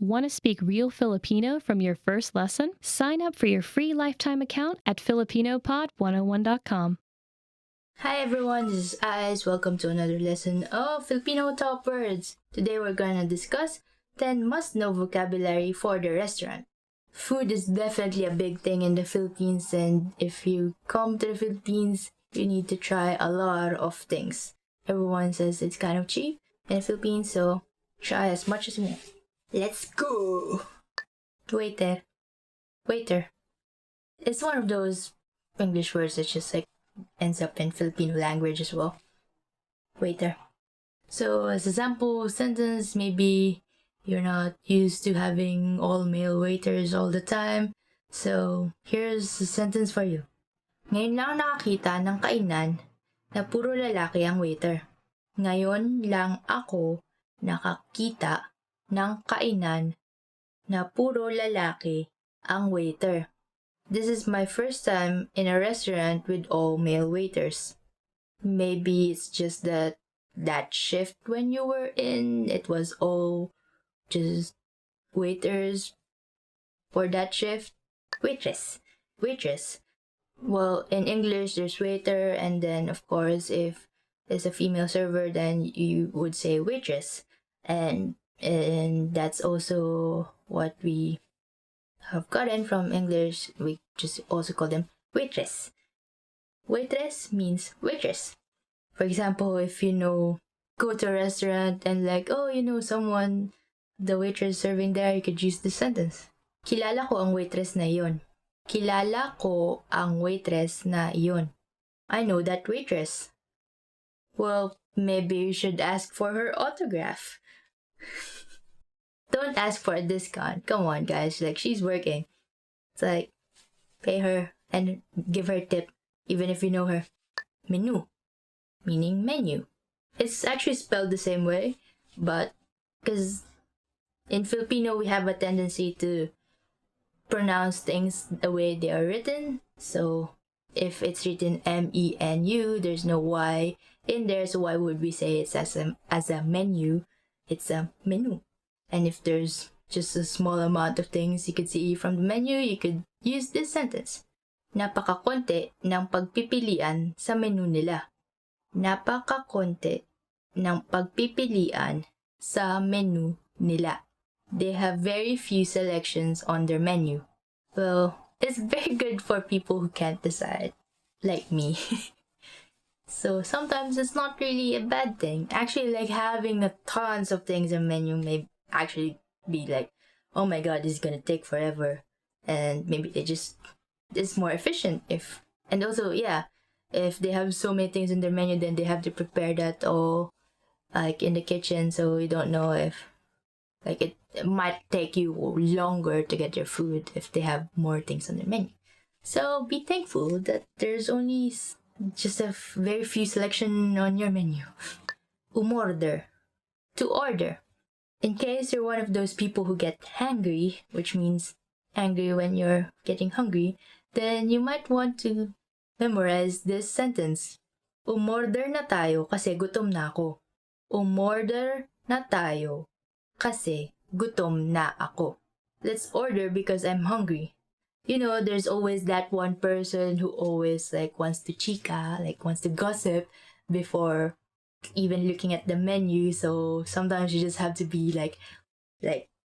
Want to speak real Filipino from your first lesson? Sign up for your free lifetime account at filipinopod101.com. Hi everyone, this is Ice. Welcome to another lesson of Filipino Top Words. Today we're gonna discuss 10 must-know vocabulary for the restaurant. Food is definitely a big thing in the Philippines, and if you come to the Philippines, you need to try a lot of things. Everyone says it's kind of cheap in the Philippines, so try as much as you want. Let's go! Waiter. Waiter. It's one of those English words that just like ends up in Filipino language as well. Waiter. So as a sample sentence, maybe you're not used to having all male waiters all the time. So here's a sentence for you. Ngayon lang nakakita ng kainan na puro lalaki ang waiter. Ngayon lang ako nakakita ng kainan na puro lalaki ang waiter. This is my first time in a restaurant with all male waiters. Maybe it's just that shift when you were in, it was all just waiters for that shift. Waitress. Well, in English, there's waiter, and then, of course, if it's a female server, then you would say waitress. And that's also what we have gotten from English. We just also call them waitress. Waitress means waitress. For example, if go to a restaurant and someone, the waitress serving there, you could use this sentence. Kilala ko ang waitress na iyon. Kilala ko ang waitress na iyon. I know that waitress. Well, maybe you should ask for her autograph. Don't ask for a discount. Come on, guys. She's working. It's pay her and give her a tip, even if you know her. Menu, meaning menu. It's actually spelled the same way, but because in Filipino, we have a tendency to pronounce things the way they are written. So if it's written MENU, there's no Y in there. So why would we say it's as a menu? It's a menu. And if there's just a small amount of things you could see from the menu, you could use this sentence. Napakakonti ng pagpipilian sa menu nila. Napakakonti ng pagpipilian sa menu nila. They have very few selections on their menu. Well, it's very good for people who can't decide, like me. So sometimes it's not really a bad thing. Actually, having tons of things in menu may actually be oh my god, this is gonna take forever. And maybe it's more efficient if they have so many things in their menu, then they have to prepare that all in the kitchen, so you don't know if it might take you longer to get your food if they have more things on their menu. So be thankful that there's only just a very few selection on your menu. Umorder, to order. In case you're one of those people who get hangry, which means angry when you're getting hungry, then you might want to memorize this sentence. Umorder na tayo kasi gutom na ako. Umorder na tayo kasi gutom na ako. Let's order because I'm hungry. There's always that one person who always wants to chica, wants to gossip before even looking at the menu. So sometimes you just have to be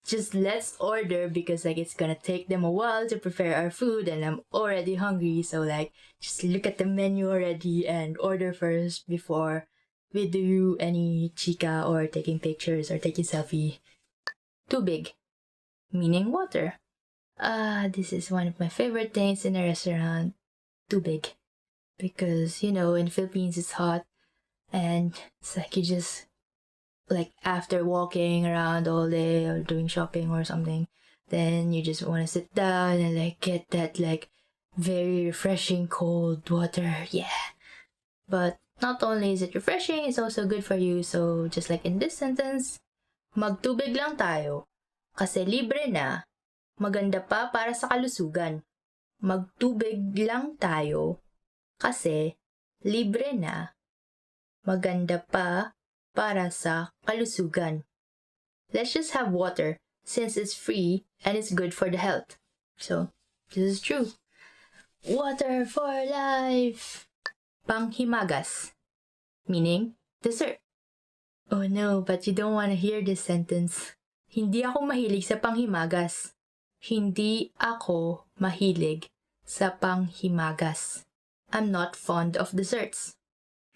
just let's order because it's gonna take them a while to prepare our food and I'm already hungry. So just look at the menu already and order first before we do any chica or taking pictures or taking selfie. Tubig, meaning water. This is one of my favorite things in a restaurant. Tubig. Because, in Philippines it's hot and it's you just after walking around all day or doing shopping or something, then you just want to sit down and get that very refreshing cold water. Yeah. But not only is it refreshing, it's also good for you. So just like in this sentence, magtubig lang tayo kasi libre na, maganda pa para sa kalusugan. Magtubig lang tayo kasi libre na, maganda pa para sa kalusugan. Let's just have water since it's free and it's good for the health. So, this is true. Water for life! Panghimagas, meaning dessert. Oh no, but you don't want to hear this sentence. Hindi ako mahilig sa panghimagas. Hindi ako mahilig sa panghimagas. I'm not fond of desserts.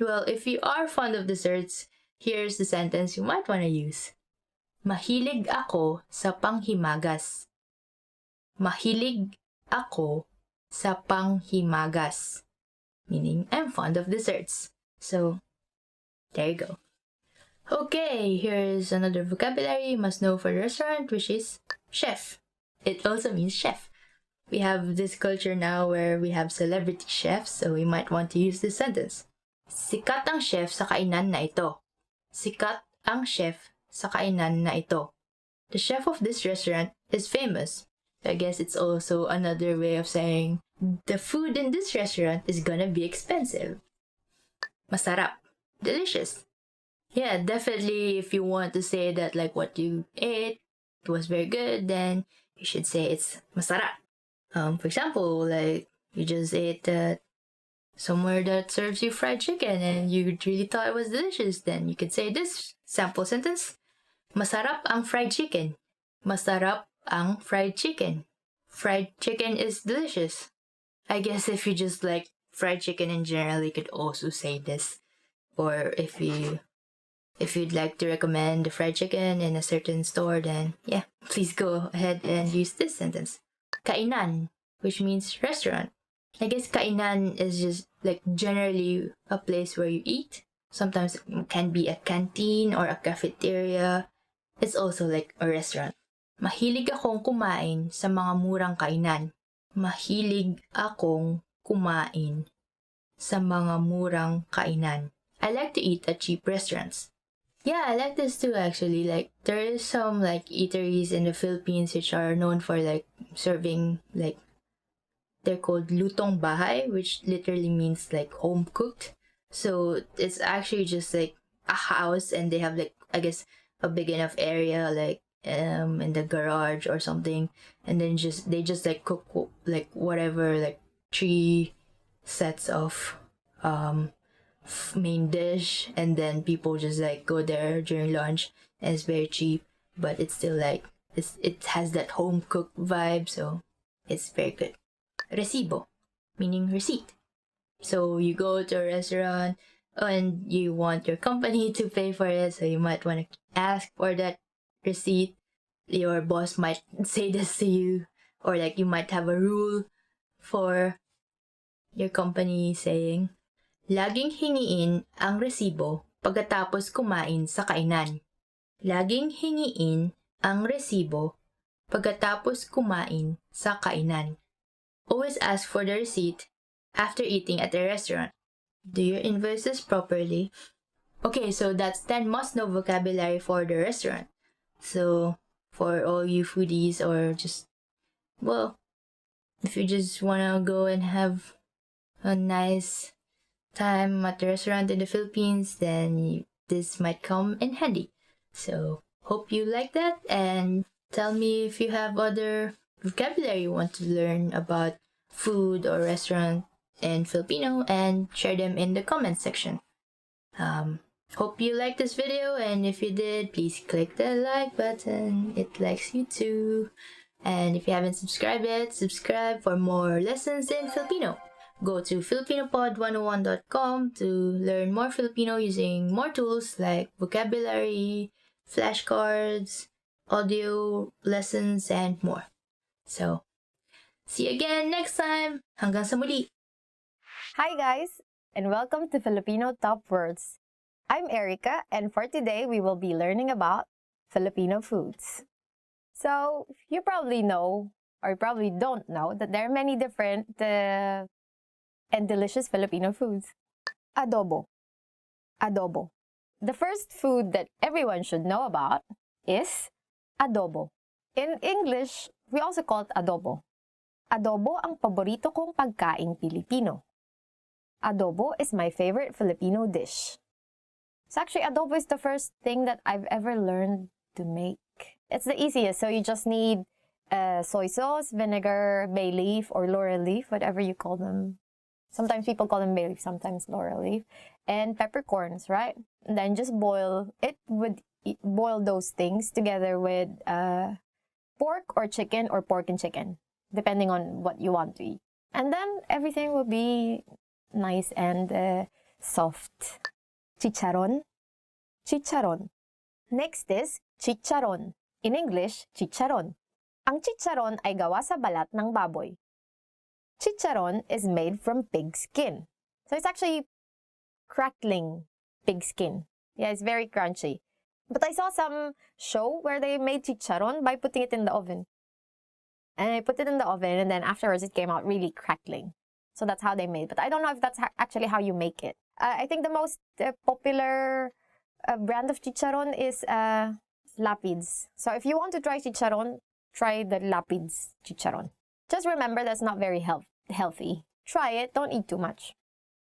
Well, if you are fond of desserts, here's the sentence you might want to use. Mahilig ako sa panghimagas. Mahilig ako sa panghimagas. Meaning, I'm fond of desserts. So, there you go. Okay, here's another vocabulary you must know for the restaurant, which is chef. It also means chef. We have this culture now where we have celebrity chefs, so we might want to use this sentence. Sikat ang chef sa kainan na ito. Sikat ang chef sa kainan na ito. The chef of this restaurant is famous. I guess it's also another way of saying the food in this restaurant is gonna be expensive. Masarap. Delicious. Yeah, definitely if you want to say that like what you ate was very good, then you should say it's masarap. For example, like you just ate somewhere that serves you fried chicken and you really thought it was delicious, then you could say this sample sentence. Masarap ang fried chicken. Masarap ang fried chicken. Fried chicken is delicious. I guess if you just like fried chicken in general, you could also say this. Or if you'd like to recommend the fried chicken in a certain store, then yeah, please go ahead and use this sentence. Kainan, which means restaurant. I guess kainan is just like generally a place where you eat. Sometimes it can be a canteen or a cafeteria. It's also like a restaurant. Mahilig akong kumain sa mga murang kainan. Mahilig akong kumain sa mga murang kainan. I like to eat at cheap restaurants. Yeah, I like this too actually. Like there is some like eateries in the Philippines which are known for like serving like they're called lutong bahay, which literally means like home cooked. So it's actually just like a house and they have like I guess a big enough area like in the garage or something, and then they just like cook like whatever like 3 sets of main dish, and then people just like go there during lunch, and it's very cheap, but it's still like it has that home cooked vibe, so it's very good. Recibo, meaning receipt. So you go to a restaurant and you want your company to pay for it, so you might want to ask for that receipt. Your boss might say this to you, or like you might have a rule for your company saying, laging hingiin ang resibo pagkatapos kumain sa kainan. Laging hingiin ang resibo pagkatapos kumain sa kainan. Always ask for the receipt after eating at a restaurant. Do your invoices properly? Okay, so that's 10 must-know vocabulary for the restaurant. So, for all you foodies or just, well, if you just wanna go and have a nice time at the restaurant in the Philippines, then this might come in handy. So, hope you like that, and tell me if you have other vocabulary you want to learn about food or restaurant in Filipino, and share them in the comment section. Hope you liked this video, and if you did, please click the like button. It likes you too. And if you haven't subscribed yet, subscribe for more lessons in Filipino. Go to filipinopod101.com to learn more Filipino using more tools like vocabulary, flashcards, audio lessons, and more. So, see you again next time. Hanggang sa muli. Hi guys, and welcome to Filipino Top Words. I'm Erica, and for today we will be learning about Filipino foods. So, you probably know, or you probably don't know, that there are many different and delicious Filipino foods. Adobo. Adobo. The first food that everyone should know about is adobo. In English, we also call it adobo. Adobo ang paborito kong pagkaing Pilipino. Adobo is my favorite Filipino dish. So actually, adobo is the first thing that I've ever learned to make. It's the easiest. So you just need soy sauce, vinegar, bay leaf, or laurel leaf, whatever you call them. Sometimes people call them bay leaf, sometimes laurel leaf, and peppercorns, right? And then just boil it boil those things together with pork or chicken or pork and chicken, depending on what you want to eat. And then everything will be nice and soft. Chicharon. Chicharon. Next is chicharon. In English, chicharon. Ang chicharon ay gawa sa balat ng baboy. Chicharon is made from pig skin. So it's actually crackling pig skin. Yeah, it's very crunchy. But I saw some show where they made chicharon by putting it in the oven. And I put it in the oven, and then afterwards it came out really crackling. So that's how they made it. But I don't know if that's actually how you make it. I think the most popular brand of chicharon is Lapids. So if you want to try chicharon, try the Lapids chicharon. Just remember that's not very healthy. Try it, don't eat too much.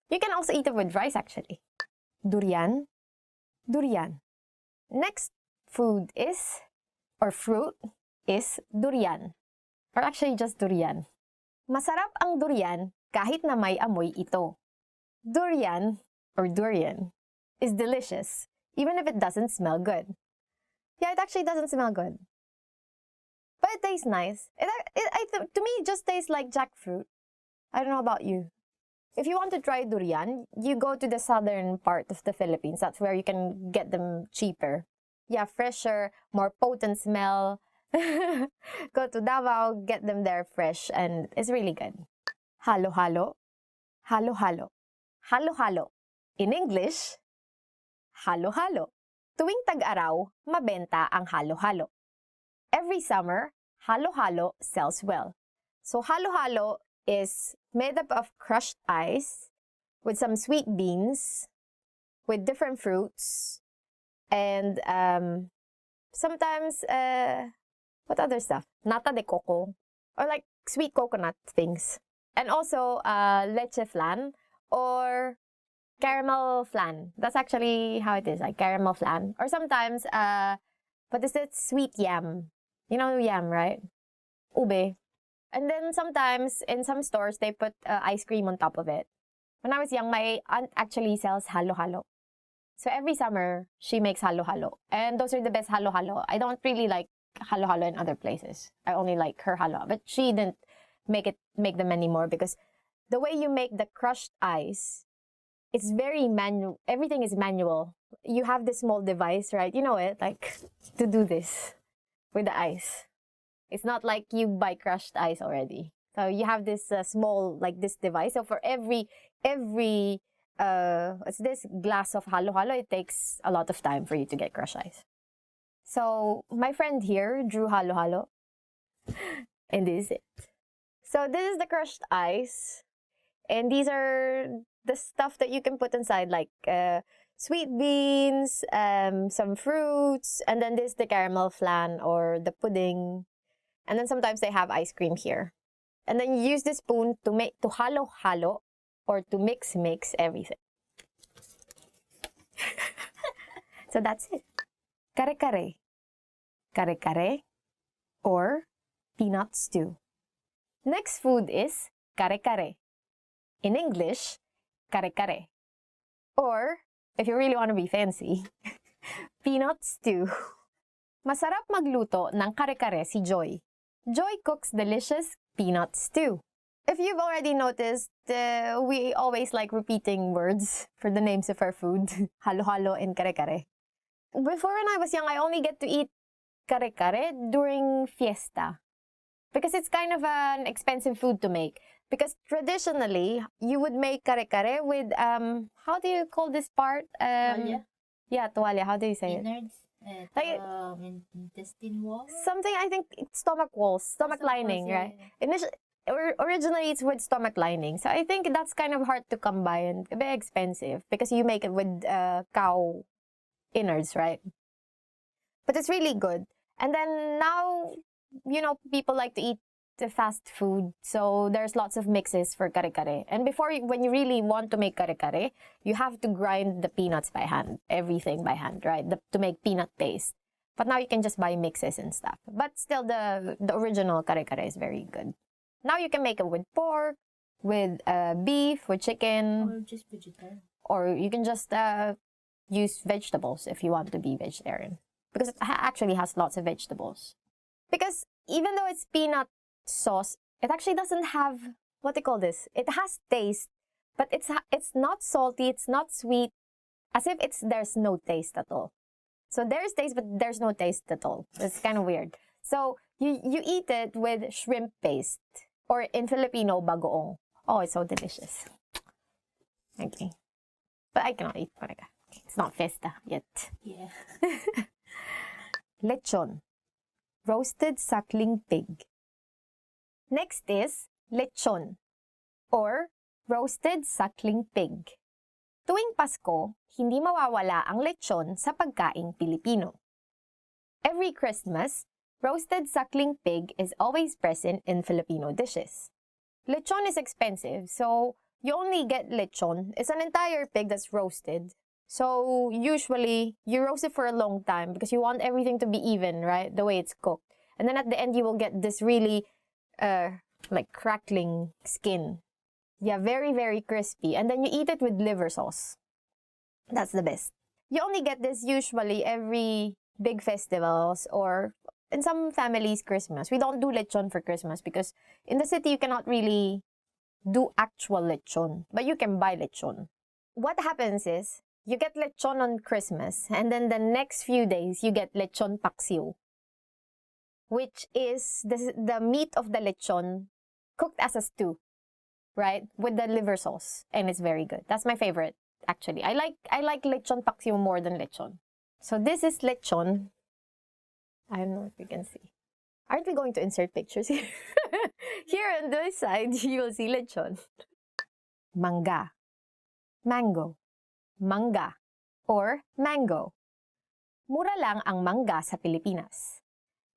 You can also eat it with rice actually. Durian. Durian. Next food is, or fruit is durian. Or actually just durian. Masarap ang durian kahit na may amoy ito. Durian, or durian, is delicious, even if it doesn't smell good. Yeah, it actually doesn't smell good. But it tastes nice. To me, it just tastes like jackfruit. I don't know about you. If you want to try durian, you go to the southern part of the Philippines. That's where you can get them cheaper. Yeah, fresher, more potent smell. Go to Davao, get them there fresh, and it's really good. Halo-halo. Halo-halo. Halo-halo. In English, halo-halo. Tuwing tag-araw, mabenta ang halo-halo. Every summer, halo-halo sells well. So halo-halo is made up of crushed ice with some sweet beans, with different fruits, and sometimes, what other stuff? Nata de coco, or like sweet coconut things. And also leche flan or caramel flan. That's actually how it is, like caramel flan. Or sometimes, what is it? Sweet yam. You know yam, right? Ube. And then sometimes, in some stores, they put ice cream on top of it. When I was young, my aunt actually sells halo-halo. So every summer, she makes halo-halo. And those are the best halo-halo. I don't really like halo-halo in other places. I only like her halo. But she didn't make them anymore because the way you make the crushed ice, it's very manual. Everything is manual. You have this small device, right? You know it, like, to do this with the ice. It's not like you buy crushed ice already. So you have this small, like this device. So for every what's this glass of halo-halo, it takes a lot of time for you to get crushed ice. So my friend here drew halo-halo. And this is it. So this is the crushed ice. And these are the stuff that you can put inside, like sweet beans, some fruits, and then this is the caramel flan or the pudding. And then sometimes they have ice cream here. And then you use the spoon to halo-halo or to mix everything. So that's it. Kare-kare. Kare-kare or peanut stew. Next food is kare-kare. In English, kare-kare. Or, if you really want to be fancy, peanut stew. Masarap magluto ng kare-kare si Joy. Joy cooks delicious peanut stew. If you've already noticed, we always like repeating words for the names of our food. Halo-halo and kare-kare. Before when I was young, I only get to eat kare-kare during fiesta. Because it's kind of an expensive food to make. Because traditionally, you would make kare-kare with, how do you call this part? Tuwalya? Yeah, tuwalya. How do you say it? Innards? Like, intestine wall? Something, I think, stomach walls, stomach lining, right? Originally, it's with stomach lining. So I think that's kind of hard to come by and a bit expensive because you make it with cow innards, right? But it's really good. And then now, you know, people like to eat the fast food. So there's lots of mixes for kare-kare. And when you really want to make kare-kare, you have to grind the peanuts by hand, everything by hand, right? To make peanut paste. But now you can just buy mixes and stuff. But still, the original kare-kare is very good. Now you can make it with pork, with beef, with chicken. Or just vegetarian. Or you can just use vegetables if you want to be vegetarian. Because it actually has lots of vegetables. Because even though it's peanut sauce, it actually doesn't have, what do you call this? It has taste, but it's not salty, it's not sweet, as if there's no taste at all. So there's taste, but there's no taste at all. It's kind of weird. So you eat it with shrimp paste, or in Filipino, bagoong. Oh, it's so delicious. Okay. But I cannot eat paraga. It's not festa yet. Yeah. Lechon. Roasted suckling pig. Next is lechon, or roasted suckling pig. Tuwing Pasko, hindi mawawala ang lechon sa pagkaing Pilipino. Every Christmas, roasted suckling pig is always present in Filipino dishes. Lechon is expensive, so you only get lechon. It's an entire pig that's roasted. So usually, you roast it for a long time because you want everything to be even, right? The way it's cooked. And then at the end, you will get this really, like crackling skin. Yeah, very, very crispy. And then you eat it with liver sauce. That's the best. You only get this usually every big festivals or in some families, Christmas. We don't do lechon for Christmas because in the city, you cannot really do actual lechon. But you can buy lechon. What happens is, you get lechon on Christmas, and then the next few days, you get lechon paksiw, which is the meat of the lechon cooked as a stew, right? With the liver sauce, and it's very good. That's my favorite, actually. I like lechon paksiw more than lechon. So this is lechon. I don't know if you can see. Aren't we going to insert pictures here? Here on this side, you will see lechon. Mangga. Mango. Mangga. Or mango. Mura lang ang mangga sa Pilipinas.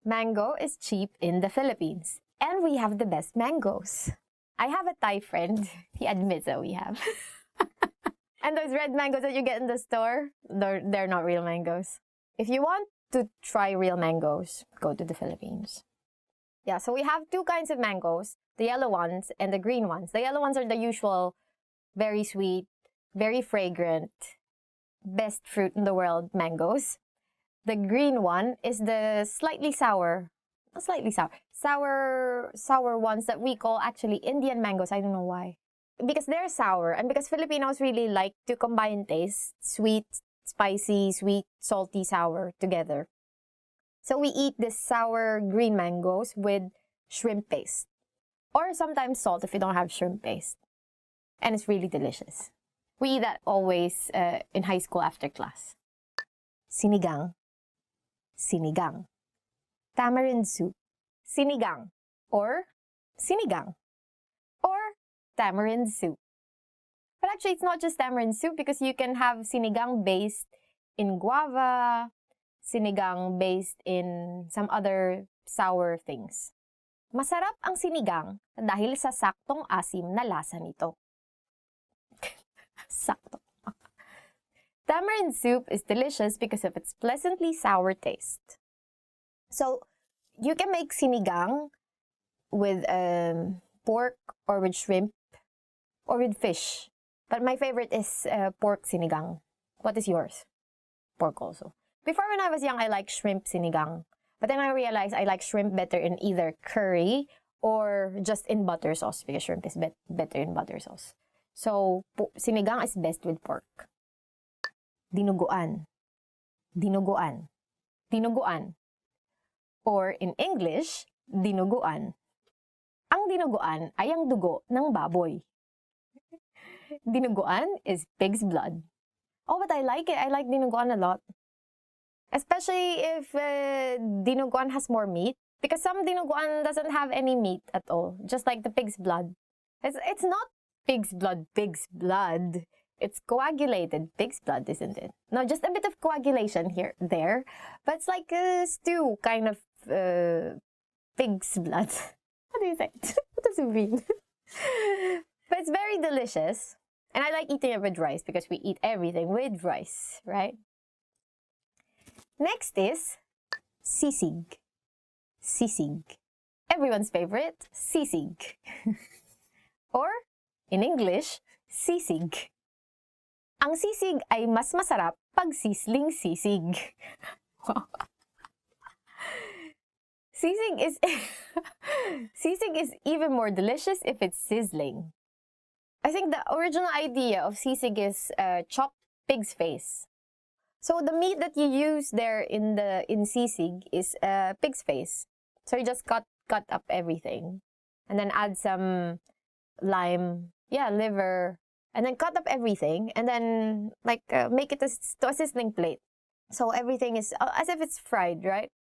Mango is cheap in the Philippines. And we have the best mangoes. I have a Thai friend. He admits that we have. And those red mangoes that you get in the store, they're not real mangoes. If you want to try real mangoes, go to the Philippines. Yeah, so we have two kinds of mangoes, the yellow ones and the green ones. The yellow ones are the usual, very sweet, very fragrant, best fruit in the world mangoes. The green one is the slightly sour, not slightly sour ones that we call actually Indian mangoes. I don't know why. Because they're sour and because Filipinos really like to combine taste, sweet, spicy, sweet, salty, sour together. So we eat this sour green mangoes with shrimp paste. Or sometimes salt if you don't have shrimp paste. And it's really delicious. We eat that always in high school after class. Sinigang. Sinigang. Tamarind soup. Sinigang. Or sinigang. Or tamarind soup. But actually, it's not just tamarind soup because you can have sinigang based in guava, sinigang based in some other sour things. Masarap ang sinigang dahil sa saktong asim na lasa nito. Sakto. Tamarind soup is delicious because of its pleasantly sour taste. So, you can make sinigang with pork or with shrimp or with fish. But my favorite is pork sinigang. What is yours? Pork also. Before when I was young, I liked shrimp sinigang. But then I realized I like shrimp better in either curry or just in butter sauce because shrimp is better in butter sauce. So, sinigang is best with pork. Dinuguan. Dinuguan. Dinuguan. Or in English, dinuguan. Ang dinuguan ay ang dugo ng baboy. Dinuguan is pig's blood. Oh, but I like it. I like dinuguan a lot. Especially if dinuguan has more meat. Because some dinuguan doesn't have any meat at all. Just like the pig's blood. It's not pig's blood. It's coagulated pig's blood, isn't it? No, just a bit of coagulation there. But it's like a stew kind of pig's blood. How do you say it? What does it mean? But it's very delicious. And I like eating it with rice because we eat everything with rice, right? Next is sisig. Sisig. Everyone's favorite, sisig. Or, in English, sisig. Ang sisig ay mas masarap pag sisling sisig. Wow. Sisig is sisig is even more delicious if it's sizzling. I think the original idea of sisig is chopped pig's face. So the meat that you use there in sisig is pig's face. So you just cut up everything, and then add some lime, liver, and then cut up everything, and then make it to a sizzling plate. So everything is as if it's fried, right?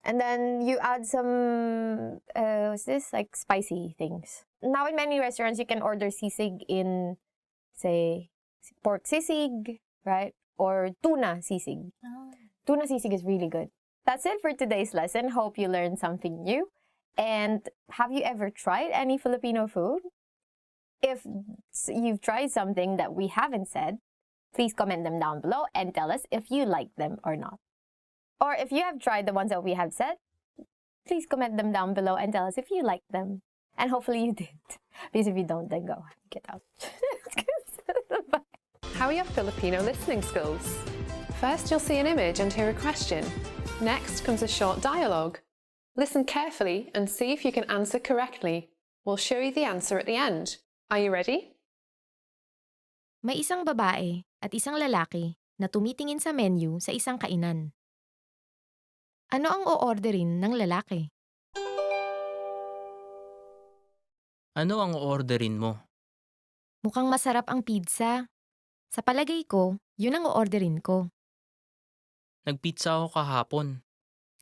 And then you add some, what's this? Like spicy things. Now in many restaurants, you can order sisig in, say, pork sisig, right? Or tuna sisig. Oh. Tuna sisig is really good. That's it for today's lesson. Hope you learned something new. And have you ever tried any Filipino food? If you've tried something that we haven't said, please comment them down below and tell us if you like them or not. Or if you have tried the ones that we have said, please comment them down below and tell us if you like them. And hopefully you did. Because if you don't, then go. Get out. Bye. How are your Filipino listening skills? First, you'll see an image and hear a question. Next comes a short dialogue. Listen carefully and see if you can answer correctly. We'll show you the answer at the end. Are you ready? May isang babae at isang lalaki na tumitingin sa menu sa isang kainan. Ano ang o-orderin ng lalaki? Ano ang o-orderin mo? Mukhang masarap ang pizza. Sa palagay ko, yun ang o-orderin ko. Nagpizza ako kahapon.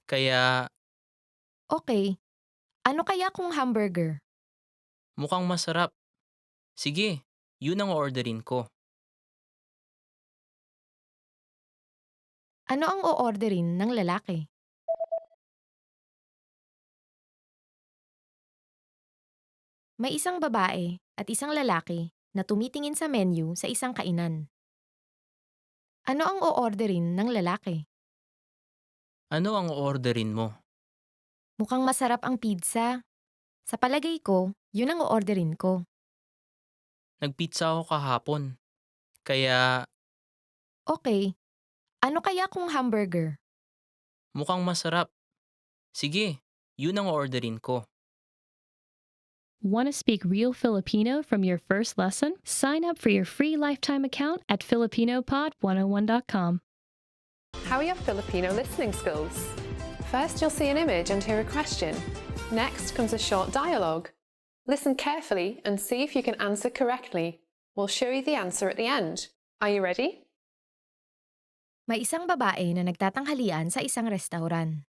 Kaya Okay. Ano kaya kung hamburger? mukhang masarap. Sige, yun ang o-orderin ko. Ano ang o-orderin ng lalaki? May isang babae at isang lalaki na tumitingin sa menu sa isang kainan. Ano ang o-orderin ng lalaki? Ano ang o-orderin mo? Mukhang masarap ang pizza. Sa palagay ko, yun ang o-orderin ko. Nagpizza ako kahapon. Kaya Okay. Ano kaya kung hamburger? mukhang masarap. Sige, yun ang o-orderin ko. Want to speak real Filipino from your first lesson? Sign up for your free lifetime account at filipinopod101.com. How are your Filipino listening skills? First, you'll see an image and hear a question. Next comes a short dialogue. Listen carefully and see if you can answer correctly. We'll show you the answer at the end. Are you ready? May isang babae na nagtatanghalian sa isang restaurant.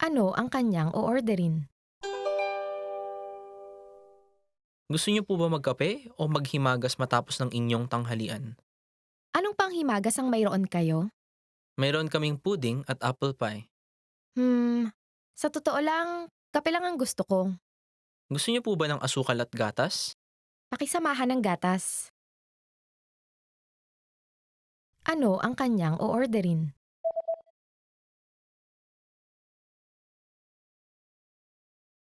Ano ang kanyang o-orderin? Gusto niyo po ba magkape o maghimagas matapos ng inyong tanghalian? Anong panghimagas ang mayroon kayo? Mayroon kaming pudding at apple pie. Sa totoo lang, kape lang ang gusto ko. Gusto niyo po ba ng asukal at gatas? Pakisamahan ng gatas. Ano ang kanyang o-orderin?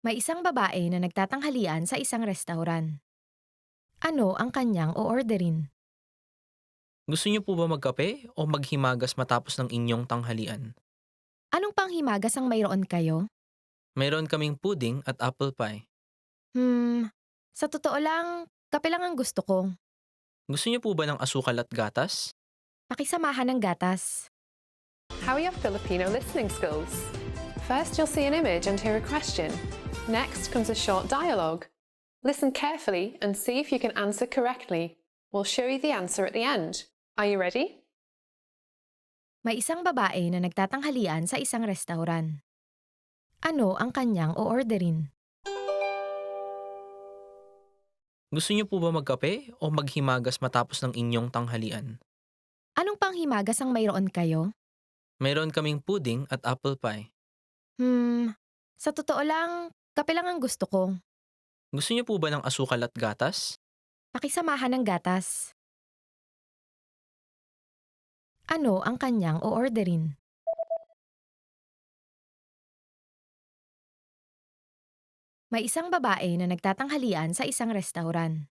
May isang babae na nagtatanghalian sa isang restaurant. Ano ang kanyang o-orderin? Gusto niyo po ba magkape o maghimagas matapos ng inyong tanghalian? Anong panghimagas ang mayroon kayo? Mayroon kaming pudding at apple pie. Sa totoo lang, kape lang ang gusto ko. Gusto niyo po ba ng asukal at gatas? Pakisamahan ng gatas. How are your Filipino listening skills? First, you'll see an image and hear a question. Next comes a short dialogue. Listen carefully and see if you can answer correctly. We'll show you the answer at the end. Are you ready? May isang babae na nagtatanghalian sa isang restaurant. Ano ang kanyang o-orderin? Gusto niyo po ba magkape o maghimagas matapos ng inyong tanghalian? Anong panghimagas ang mayroon kayo? Mayroon kaming pudding at apple pie. Sa totoo lang, kape lang ang gusto ko. Gusto niyo po ba ng asukal at gatas? Pakisamahan ng gatas. Ano ang kanyang o-orderin? May isang babae na nagtatanghalian sa isang restauran.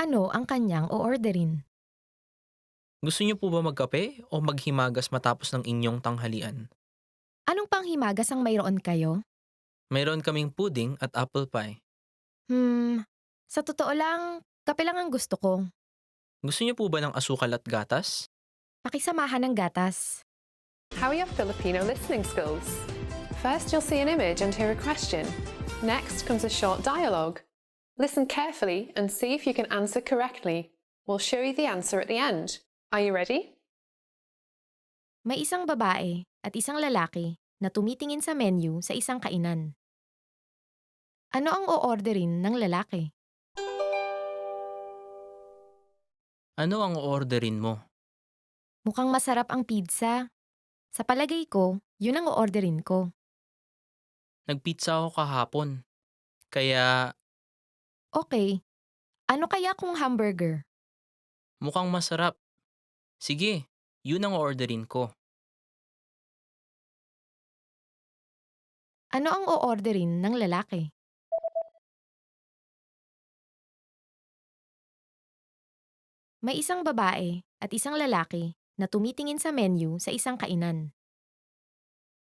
Ano ang kanyang o-orderin? Gusto niyo po ba magkape o maghimagas matapos ng inyong tanghalian? Anong panghimagas ang mayroon kayo? Mayroon kaming pudding at apple pie. Sa totoo lang, kape lang ang gusto ko. Gusto niyo po ba ng asukal at gatas? Pakisamahan ng gatas. How are your Filipino listening skills? First, you'll see an image and hear a question. Next comes a short dialogue. Listen carefully and see if you can answer correctly. We'll show you the answer at the end. Are you ready? May isang babae at isang lalaki na tumitingin sa menu sa isang kainan. Ano ang o-orderin ng lalaki? Ano ang orderin mo? Mukhang masarap ang pizza. Sa palagay ko, yun ang o-orderin ko. Nagpizza ako kahapon. Kaya Okay, ano kaya kung hamburger? mukhang masarap. Sige, yun ang orderin ko. Ano ang o-orderin ng lalaki? May isang babae at isang lalaki na tumitingin sa menu sa isang kainan.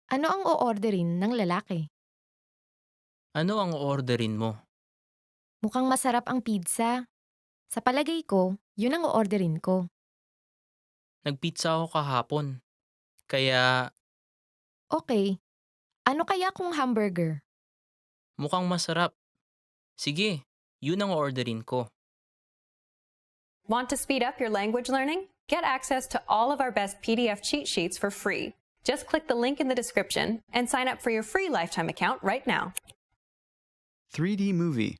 Ano ang o-orderin ng lalaki? Ano ang orderin mo? Mukhang masarap ang pizza. Sa palagay ko, yun ang o-orderin ko. Nagpizza ako kahapon. Kaya Okay, ano kaya kung hamburger? mukhang masarap. Sige, yun ang orderin ko. Want to speed up your language learning? Get access to all of our best PDF cheat sheets for free. Just click the link in the description and sign up for your free lifetime account right now. 3D movie.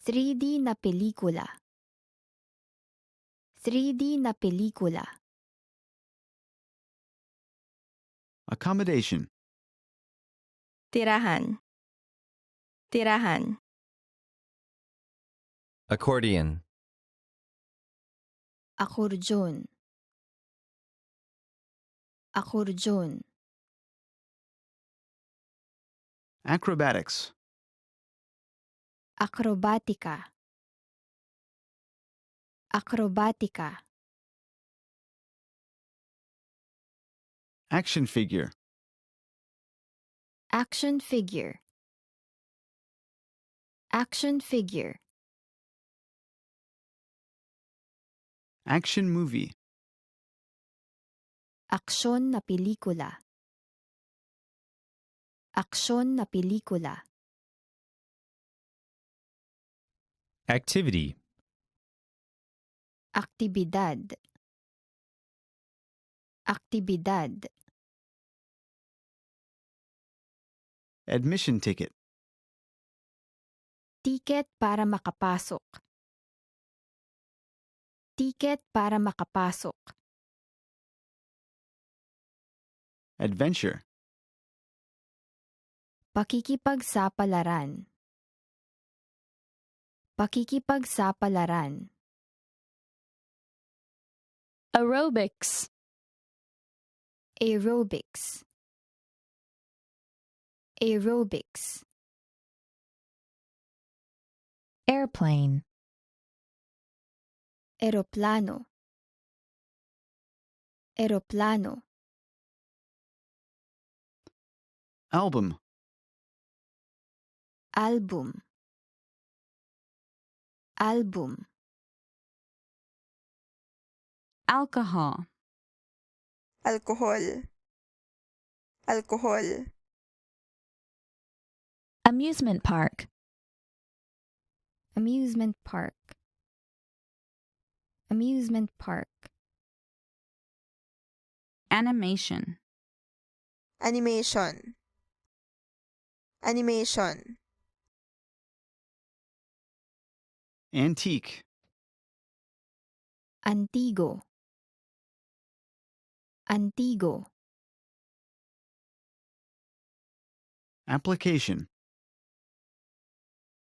3D na pelikula. 3D na pelikula. Accommodation. Tirahan. Tirahan. Accordion. Akordeon. Akordeon. Acrobatics. Akrobatika. Akrobatika. Action figure. Action figure. Action figure. Action movie. Aksyon na pelikula. Aksyon na pelikula. Activity. Aktibidad. Aktibidad. Admission ticket. Tiket para makapasok. Tiket para makapasok. Adventure. Pakikipagsapalaran. Pakikipagsapalaran. Aerobics. Aerobics. Aerobics. Airplane. Eroplano. Eroplano. Album. Album. Album. Alcohol. Alcohol. Alcohol. Amusement park. Amusement park. Amusement park. Animation. Animation. Animation. Antique. Antigo. Antigo. Application.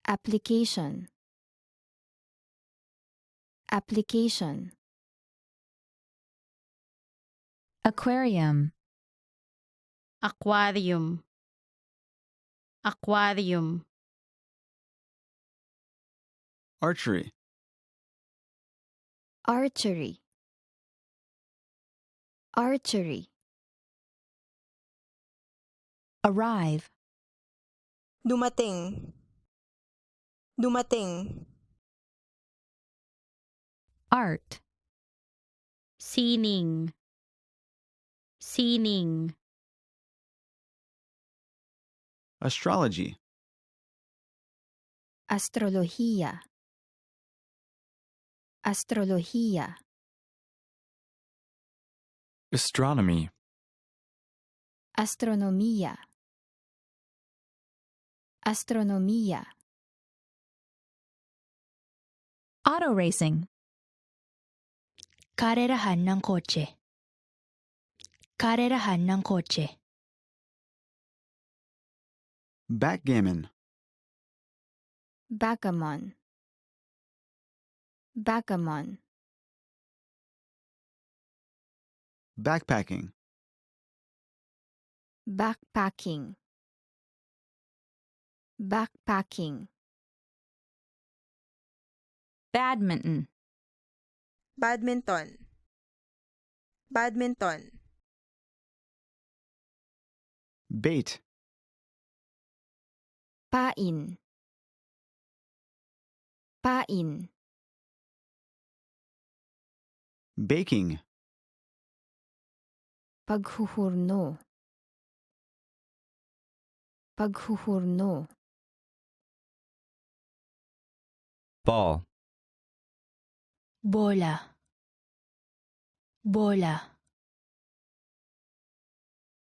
Application. Application. Aquarium. Aquarium. aquarium, Archery. archery, archery, Arrive. Dumating. Dumating. Art. sining, sining, Astrology. astrología, astrología, Astronomy. astronomía, astronomía, Auto racing. karerahan ng kotse, karerahan ng kotse, Backgammon. backgammon, backgammon, Backpacking. backpacking, backpacking, Badminton. Badminton. Badminton. Bait. pain, pain, Baking. paghuhurno, paghuhurno, Ball. bola, bola,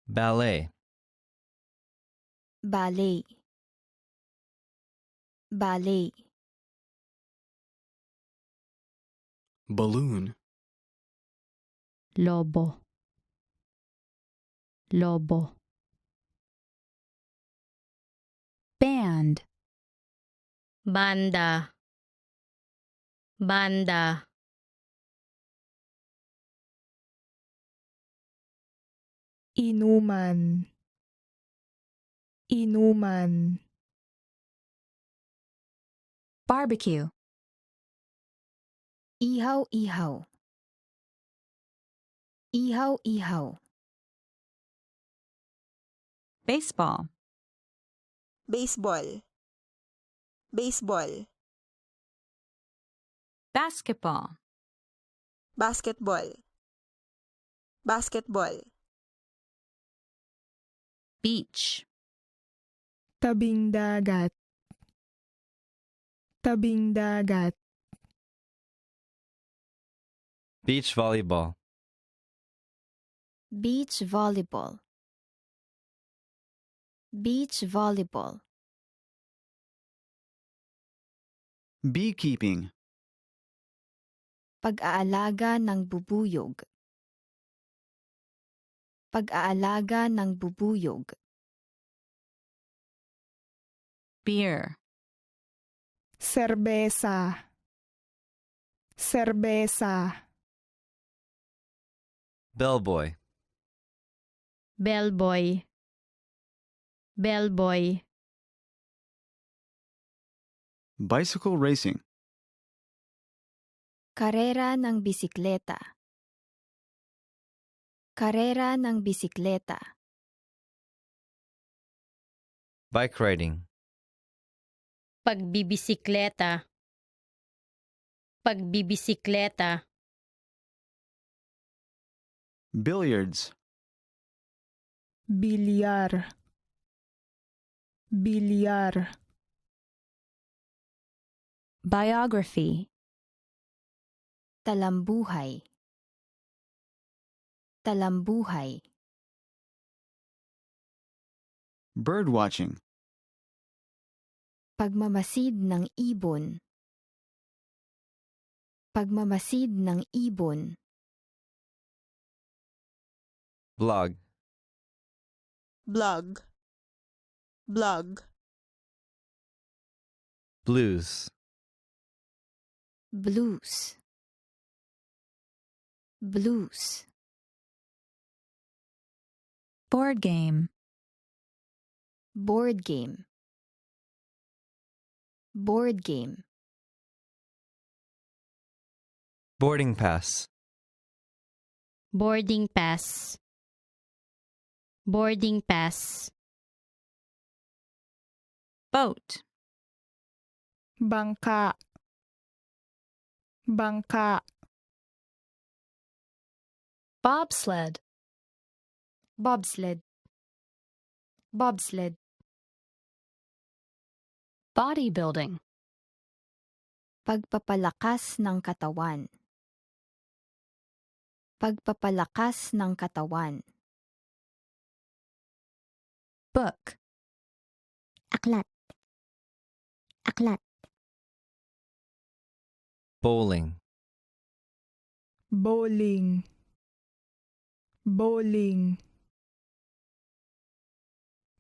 Ballet. ballet, ballet, Balloon. lobo, lobo, Band. banda, banda, inuman, inuman, Barbecue. ihaw, ihaw, ihaw, ihaw, Baseball. Baseball. Baseball. Basketball. Basketball. Basketball. Beach. tabing dagat, tabing dagat, Beach volleyball. beach volleyball, beach volleyball, Beekeeping. pag-aalaga ng bubuyog, pag-aalaga ng bubuyog, Beer. serbesa, serbesa, Bellboy. bellboy, bellboy, Bicycle racing. karera ng bisikleta, karera ng bisikleta, Bike riding. pagbibisikleta, pagbibisikleta, Billiards. bilyar, bilyar, Biography. talambuhay, talambuhay, Birdwatching. pagmamasid ng ibon, pagmamasid ng ibon, Blog. Blog. Blog. Blues. blues, blues, Board game. board game, Board game. Boarding pass. Boarding pass. Boarding pass. Boat. Bangka. Bangka. Bobsled. Bobsled. Bobsled. Bodybuilding. Pagpapalakas ng katawan. Pagpapalakas ng katawan. Book. Aklat. Aklat. Bowling. Bowling. Bowling.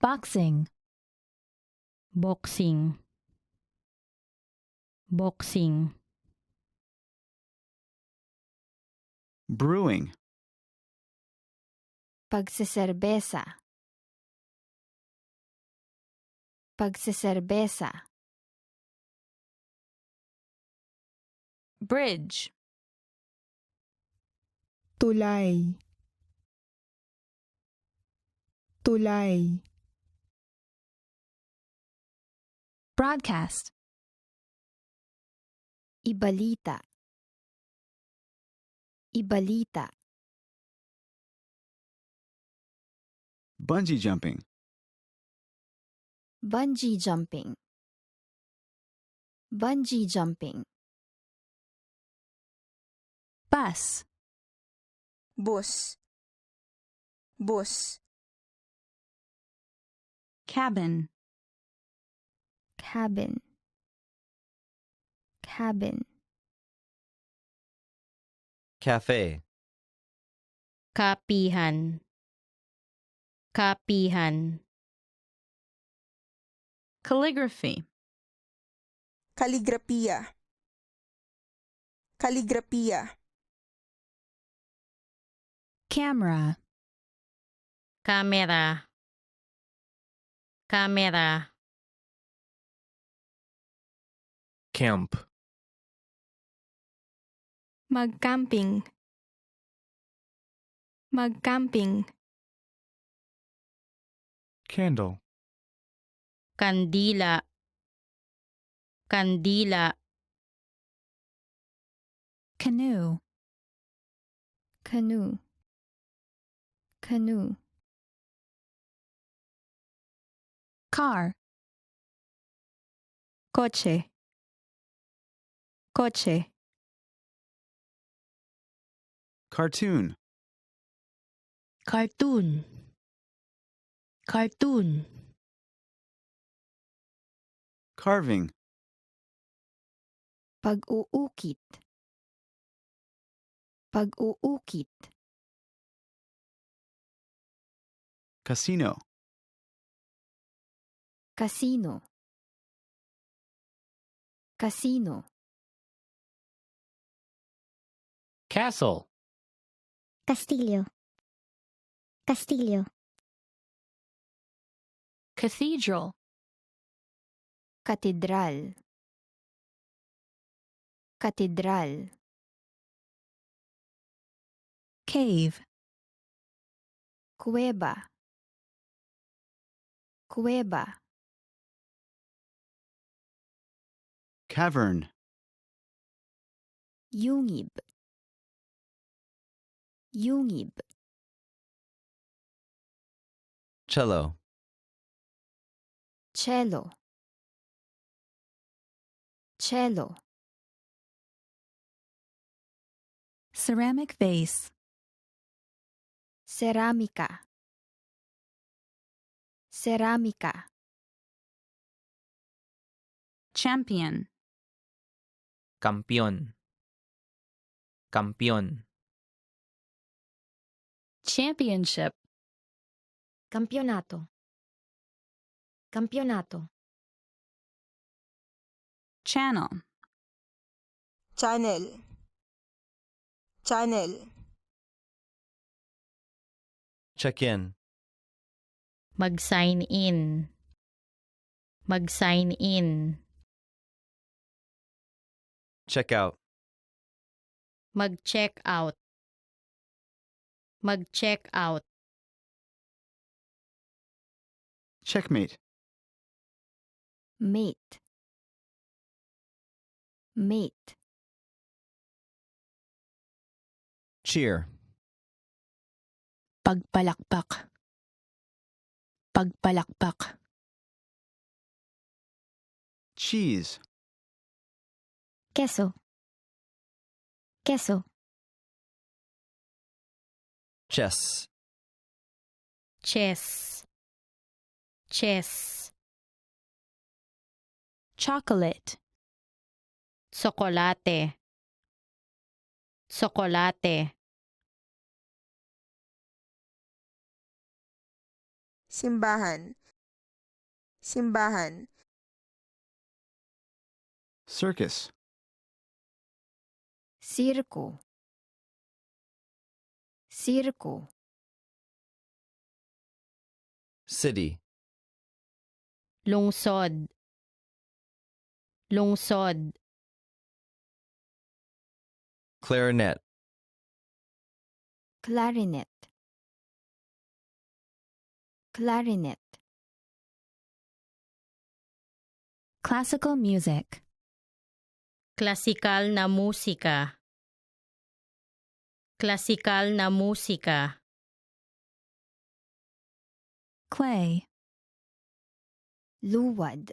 Boxing. Boxing. Boxing. Brewing. Pagseserbesa. Pagseserbesa. Bridge. Tulay. Tulay. Broadcast. Ibalita. Ibalita. Bungee jumping. Bungee jumping. Bungee jumping. Bus. Bus. Bus. Cabin. Cabin. Cabin. Cafe. Kapihan. Kapihan. Calligraphy. Kaligrapia. Kaligrapia. Camera. Camera. Camera. Camp. Mag-camping. Mag-camping. Candle. Kandila. Kandila. Canoe. Canoe. Canoe. Car. Coche. Coche. Cartoon. Cartoon. Cartoon. Carving. Pag-uukit. Pag-uukit. Casino. Casino. Casino. Castle. Castillo. Castillo. Cathedral. Katedral. Katedral. Cave. Kuweba. Kuweba. Cavern. Yungib. Yungib. Cello. Cello. Cello. Ceramic vase. Cerámica. Cerámica. Champion. Kampiyon. Kampiyon. Championship. Campionato. Campionato. Channel. Channel. Channel. Check in. Mag-sign in. Mag-sign in. Check out. Mag-check out. Mag-check out. Checkmate. Mate. Mate. Cheer. Pagpalakpak. Pagpalakpak. Cheese. Queso. Queso. Chess. Chess. Chess. Chocolate. Tsokolate. Tsokolate. Simbahan. Simbahan. Circus. Circo. Circo. City. Lungsod. Lungsod. Clarinet. Clarinet. Clarinet. Classical music. Klasikal na musika. Klasikal na musika. Clay. Luwad.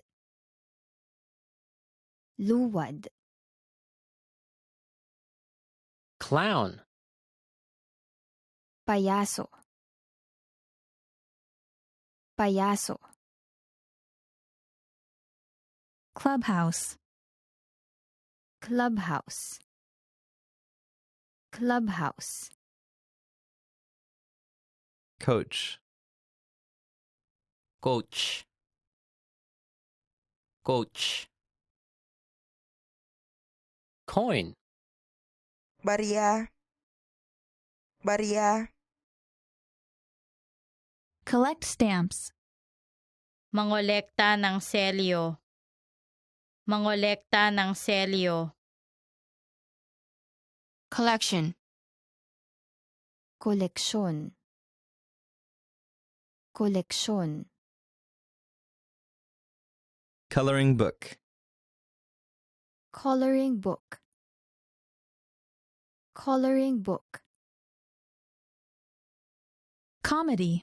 Luwad. Clown. Payaso. Payaso. Clubhouse. Clubhouse. Clubhouse. Coach. Coach. Coach. Coin. Barya. Barya. Collect stamps. Mangolekta ng selyo. Mangolekta ng selyo. Collection. Koleksyon. Koleksyon. Coloring book. Coloring book. Coloring book. Comedy.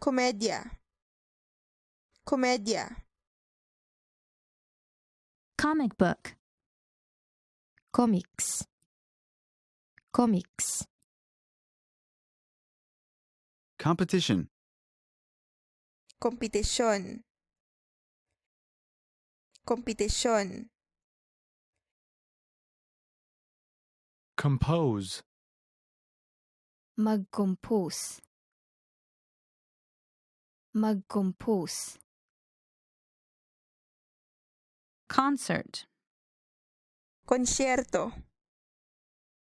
Komedya. Komedya. Comic book. Comics. Comics. Competition. Kompetisyon. Kompetisyon. Compose. Mag-compose. Mag-compose. Concert. Konsyerto.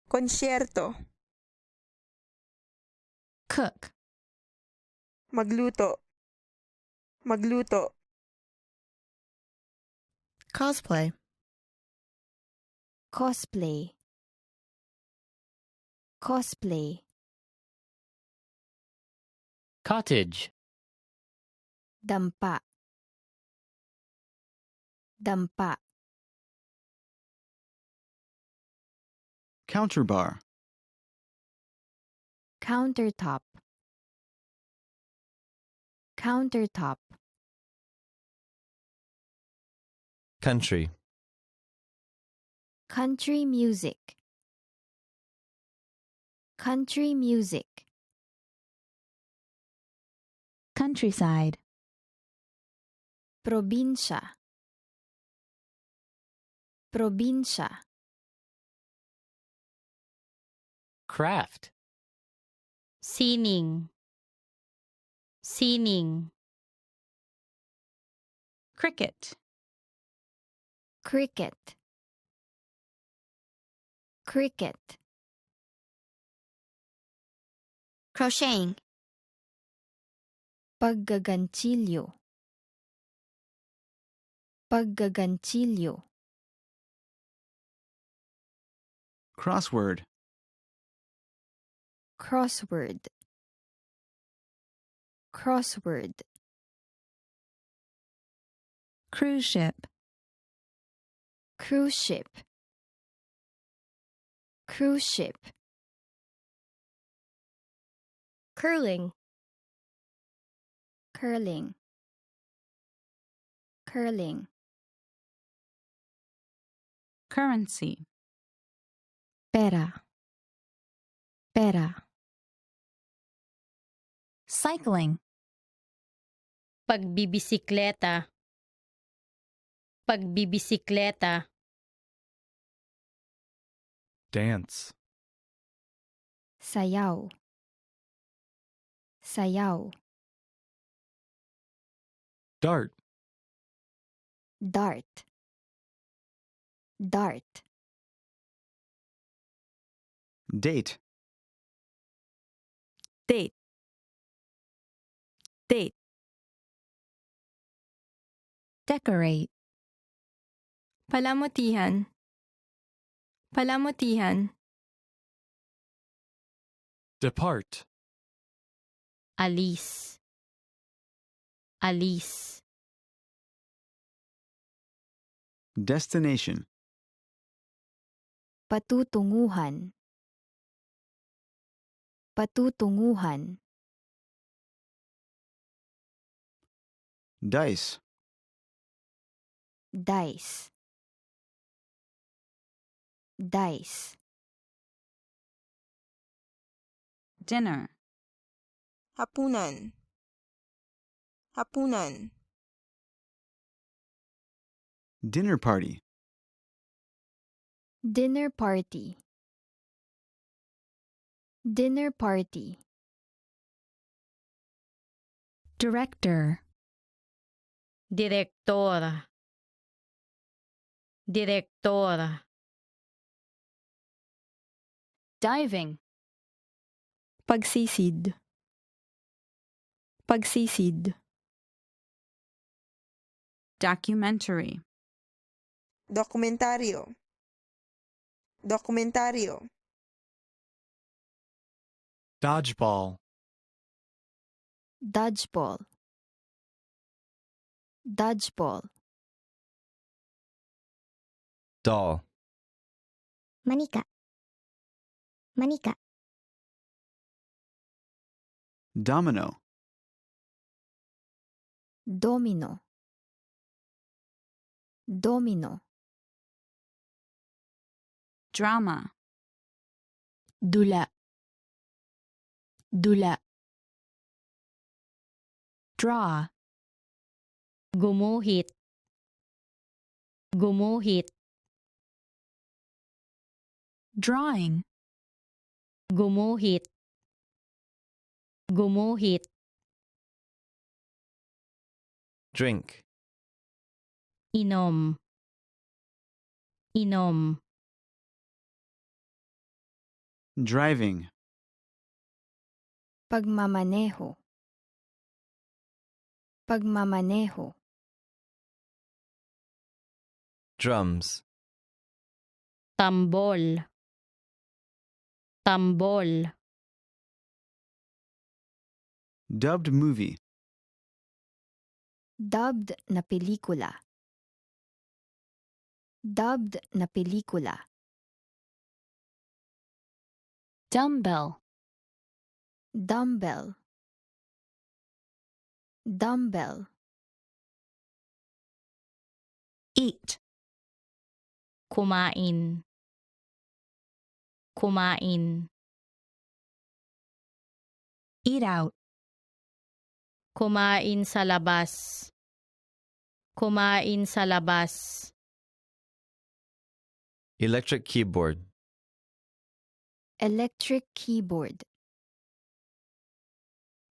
Konsyerto. Cook. Magluto. Magluto. Cosplay. Cosplay. Cosplay. Cottage. Dampa. Dampa. Counterbar. Countertop. Countertop. Country. Country music. Country music. Countryside. Probinsya. Probinsya. Craft. Sining. Sining. Cricket. Cricket. Cricket. Crocheting. Paggaganchilyo. Paggaganchilyo. Crossword. Crossword. Crossword. Cruise ship. Cruise ship. Cruise ship. Curling. Curling. Curling. Currency. Pera. Pera. Cycling. Pagbibisikleta. Pagbibisikleta. Dance. Sayaw. Sayaw. Dart. Dart. Dart. Date. Date. Date. Decorate. Palamutihan. Palamutihan. Depart. Alis. Alis. Destination. Patutunguhan. Patutunguhan. Dice. Dice. Dice. Dinner. Hapunan. Hapunan. Dinner party. Dinner party. Dinner party. Director. Direktora. Direktora. Diving. Pagsisid. Pagsisid. Documentary. Dokumentaryo. Dokumentaryo. Dodgeball. Dodgeball. Dodgeball. Doll. Manika. Manika. Domino. Domino. Domino. Drama. Dula. Dula. Draw. Gumuhit. Gumuhit. Drawing. Gumuhit. Gumuhit. Drink. Inom. Inom. Driving. Pagmamaneho. Pagmamaneho. Drums. Tambol. Tambol. Dubbed movie. Dubbed na pelikula. Dubbed na pelikula. Dumbbell. Dumbbell. Dumbbell. Eat. Kumain. Kumain. Eat out. Kumain sa labas. Kumain sa labas. Electric keyboard. Electric keyboard.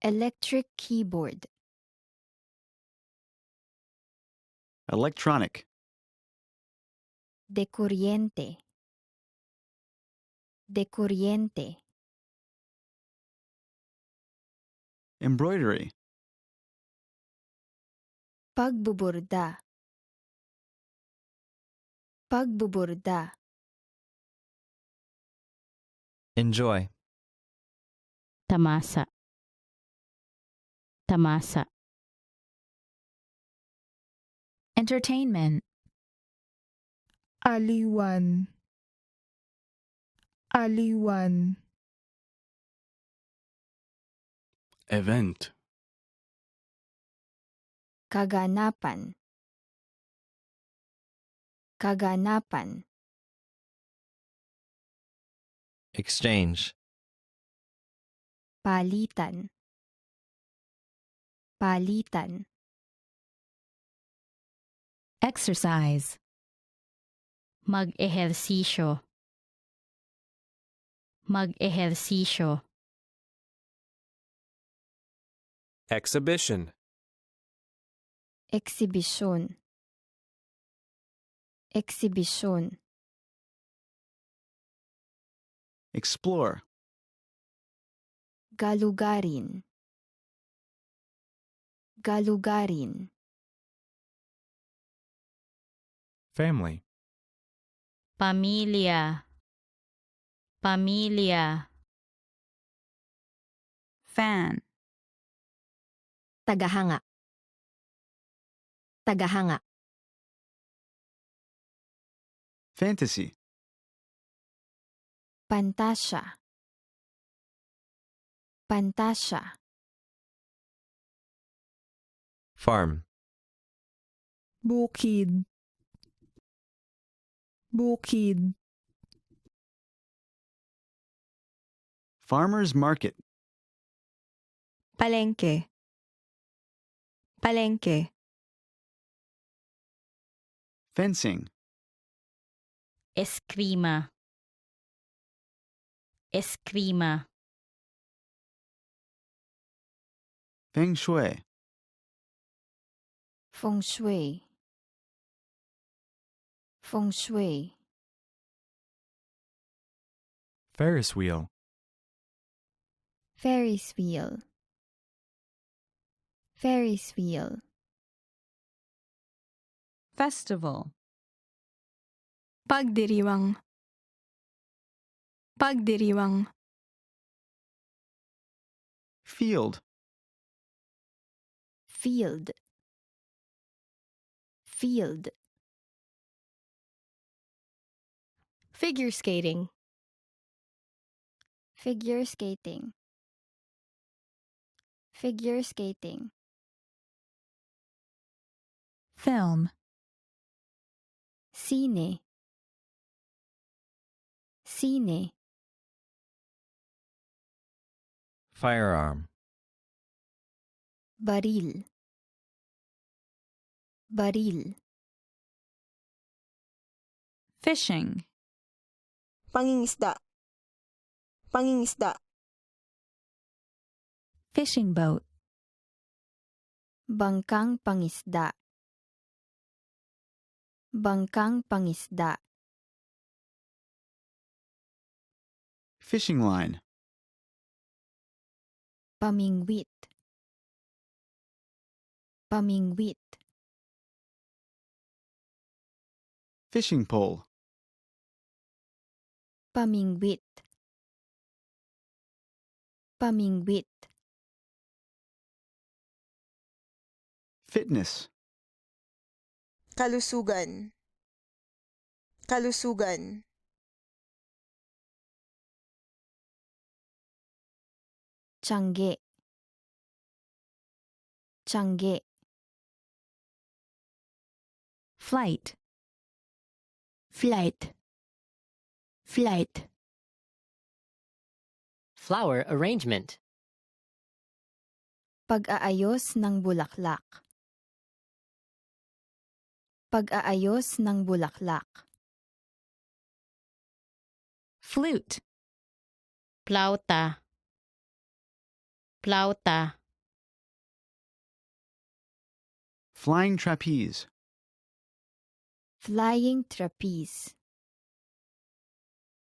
Electric keyboard. Electronic. De corriente. De corriente. Embroidery. Pagbuburda. Pagbuburda. Enjoy. Tamasa. Tamasa. Entertainment. Aliwan. Aliwan. Event. Kaganapan. Kaganapan. Exchange. Palitan. Palitan. Exercise. Mag-ehersisyo. Mag-ehersisyo. Exhibition. Exhibition. Exhibition. Explore. Galugarin. Galugarin. Family. Pamilya. Pamilya. Fan. Tagahanga. Tagahanga. Fantasy. Pantasya. Pantasya. Farm. Bukid. Bukid. Farmer's market. Palengke. Palengke. Fencing. Eskrima. Eskrima. Feng shui. Feng shui. Feng shui. Ferris wheel. Ferris wheel. Ferris wheel. Festival. Pagdiriwang. Pagdiriwang. Field. Field. Field. Figure skating. Figure skating. Figure skating. Film. Cine. Cine. Firearm. Baril. Baril. Fishing. Pangingisda. Pangingisda. Fishing boat. Bangkang pangisda. Bangkang pangisda. Fishing line. Pamingwit. Pamingwit. Fishing pole. Pamingwit. Pamingwit. Fitness. Kalusugan. Kalusugan. Tiyangge. Tiyangge. Flight. Flight. Flight. Flower arrangement. Pag-aayos ng bulaklak. Pag-aayos ng bulaklak. Flute. Plauta. Plauta. Flying trapeze. Flying trapeze.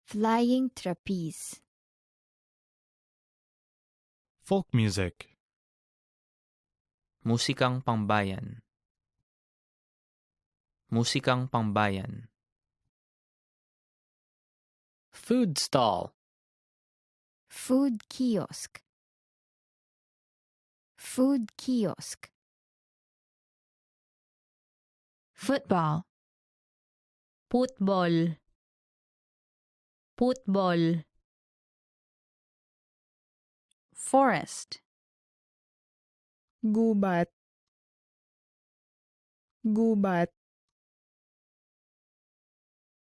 Flying trapeze. Folk music. Musikang pangbayan. Musikang pangbayan. Food stall. Food kiosk. Food kiosk. Football. Football. Football. Forest. Gubat. Gubat.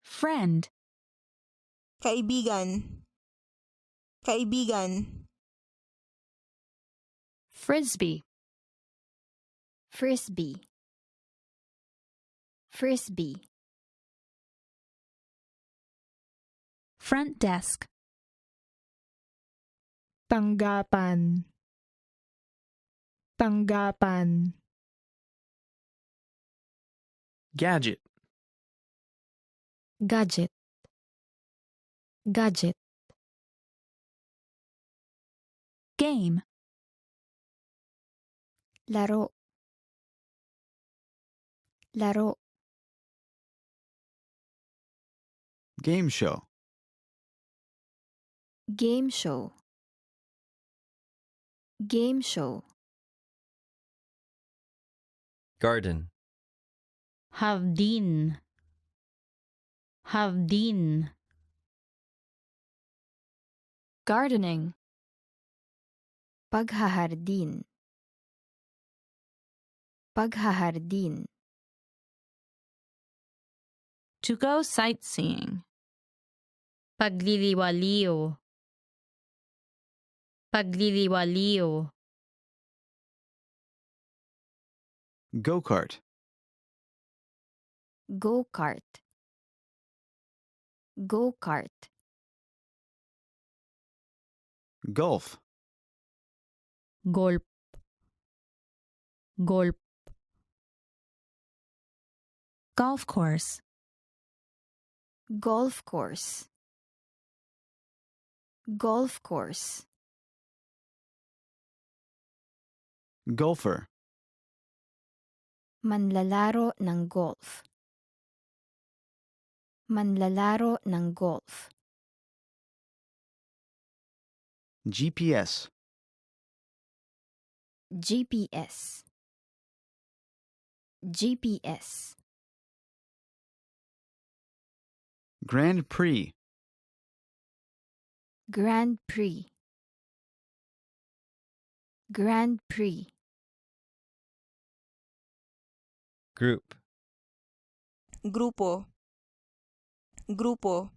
Friend. Kaibigan. Kaibigan. Frisbee. Frisbee. Frisbee. Front desk. Tanggapan. Tanggapan. Gadget. Gadget. Gadget. Game. Laro. Laro. Game show. Game show. Game show. Garden. Hafdin. Hafdin. Gardening. Paghahardin. Paghahardin. To go sightseeing. Pagliliwaliw. Pagliliwaliw. Go-kart. Go-kart. Go-kart. Golf. Golf. Golf. Golf course. Golf course. Golf course. Golfer. Manlalaro ng golf. Manlalaro ng golf. GPS. GPS. GPS. Grand Prix. Grand Prix. Grand Prix. Group. Grupo. Grupo.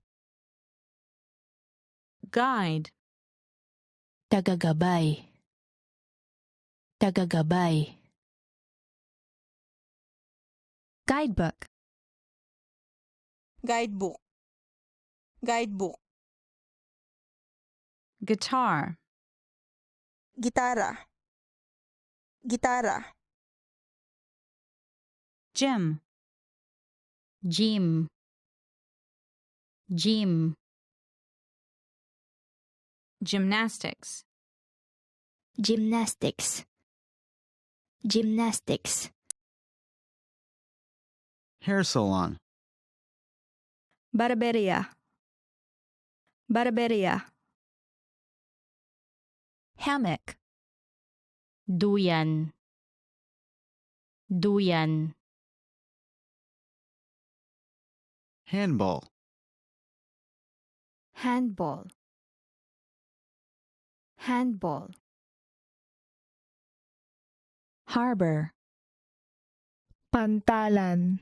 Guide. Tagagabay. Tagagabay. Guidebook. Guidebook. Guidebook. Guitar. Gitara. Gitara. Gym. Gym. Gym. Gymnastics. Gymnastics. Gymnastics. Hair salon. Barberia. Barberia. Hammock. Duyan. Duyan. Handball. Handball. Handball. Harbor. Pantalan.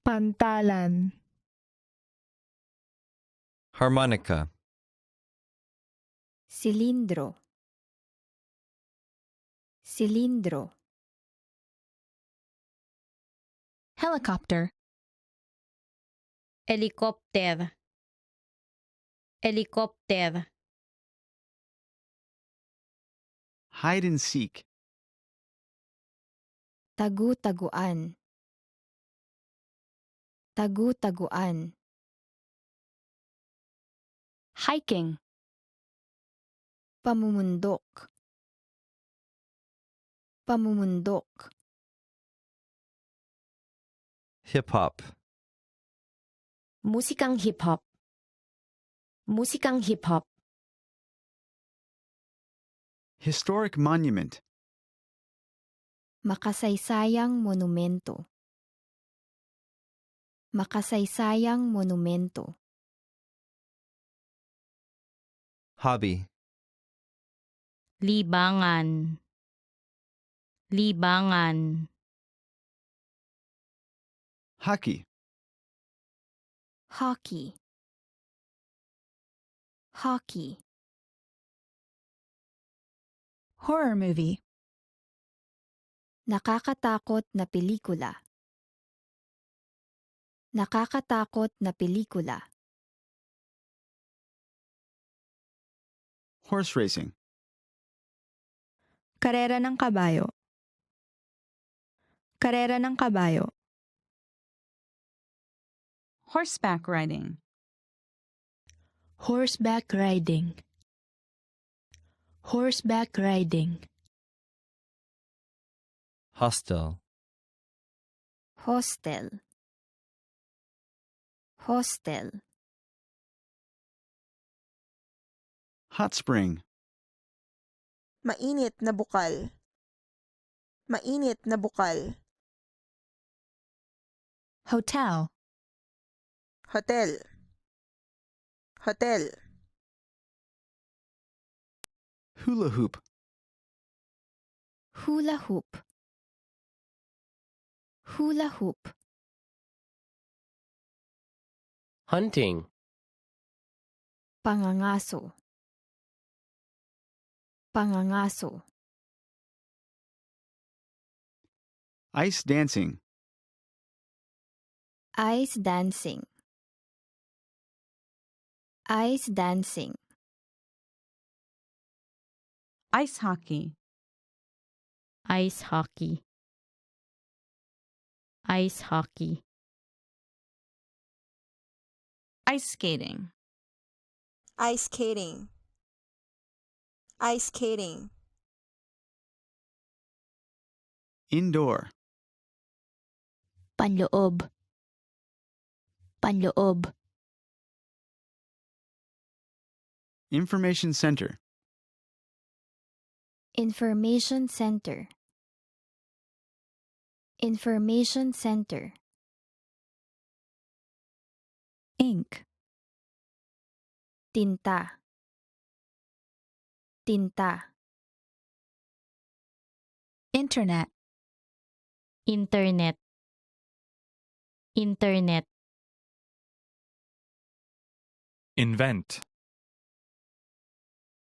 Pantalan. Harmonica. Cilindro. Cilindro. Helicopter. Helicopter. Helicopter. Hide and seek. Tagu-taguan. Tagu-taguan. Hiking. Pamumundok. Pamumundok. Hip hop. Musikang hip-hop. Musikang hip-hop. Historic monument. Makasaysayang monumento. Makasaysayang monumento. Hobby. Libangan. Libangan. Hockey. Hockey. Hockey. Horror movie. Nakakatakot na pelikula. Nakakatakot na pelikula. Horse racing. Karera ng kabayo. Karera ng kabayo. Horseback riding. Horseback riding. Horseback riding. Hostel. Hostel. Hostel. Hot spring. Mainit na bukal. Mainit na bukal. Hotel. Hotel. Hotel. Hula hoop. Hula hoop. Hula hoop. Hunting. Pangangaso. Pangangaso. Ice dancing. Ice dancing. Ice dancing. Ice hockey. Ice hockey. Ice hockey. Ice skating. Ice skating. Ice skating. Indoor. Panloob. Panloob. Information center. Information center. Information center. Ink. Tinta. Tinta. Internet. Internet. Internet. Invent.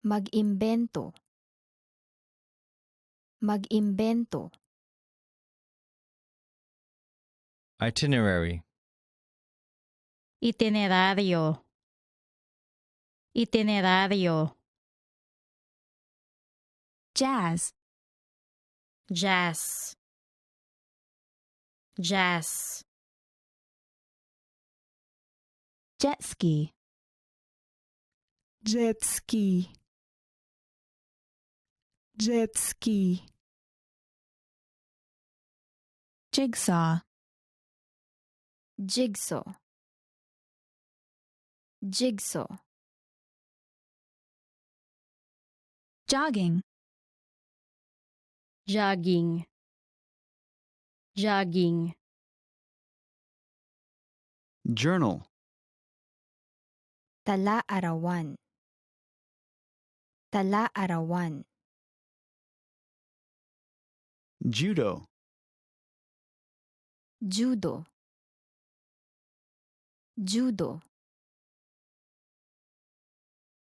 Mag-imbento. Mag-imbento. Itinerary. Itinerario. Itinerario. Jazz. Jazz. Jazz. Jet ski. Jet ski. Jet ski. Jigsaw. Jigsaw. Jigsaw. Jogging. Jogging. Jogging. Journal. Tala-arawan. Tala-arawan. Judo. Judo. Judo.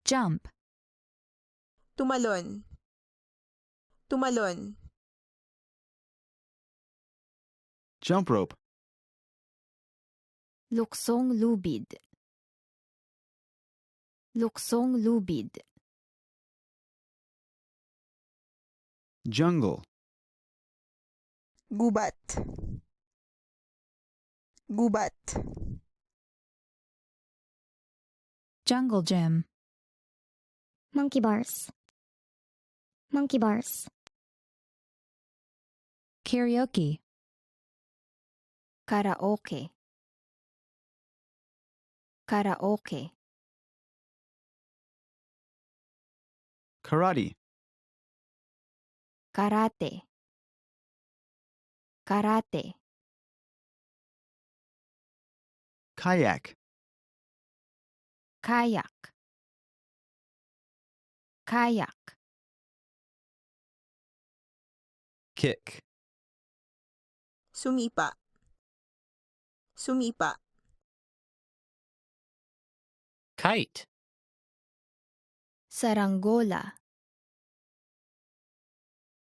Jump. Tumalon. Tumalon. Jump rope. Luksong lubid. Luksong lubid. Jungle. Gubat. Gubat. Jungle gym. Monkey bars. Monkey bars. Karaoke. Karaoke. Karaoke. Karate. Karate. Karate. Kayak. Kayak. Kayak. Kick. Sumipa. Sumipa. Kite. Saranggola.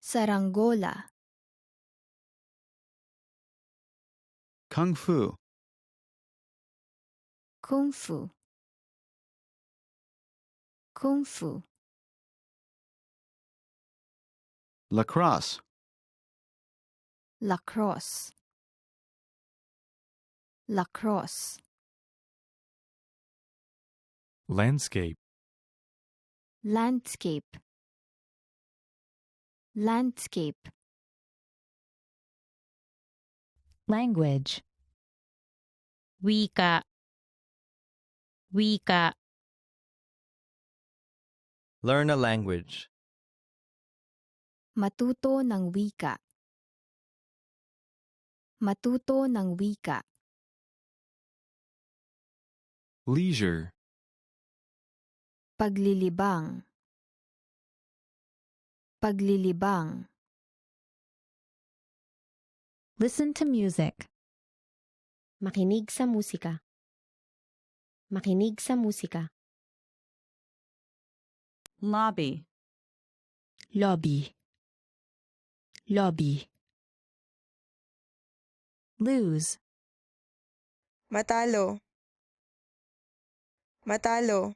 Saranggola. Kung fu. Kung fu. Kung fu. Lacrosse. Lacrosse. Lacrosse. Landscape. Landscape. Landscape. Language. Wika. Wika. Learn a language. Matuto ng wika. Matuto ng wika. Leisure. Paglilibang. Paglilibang. Listen to music. Makinig sa musika. Makinig sa musika. Lobby. Lobby. Lobby. Lose. Matalo. Matalo.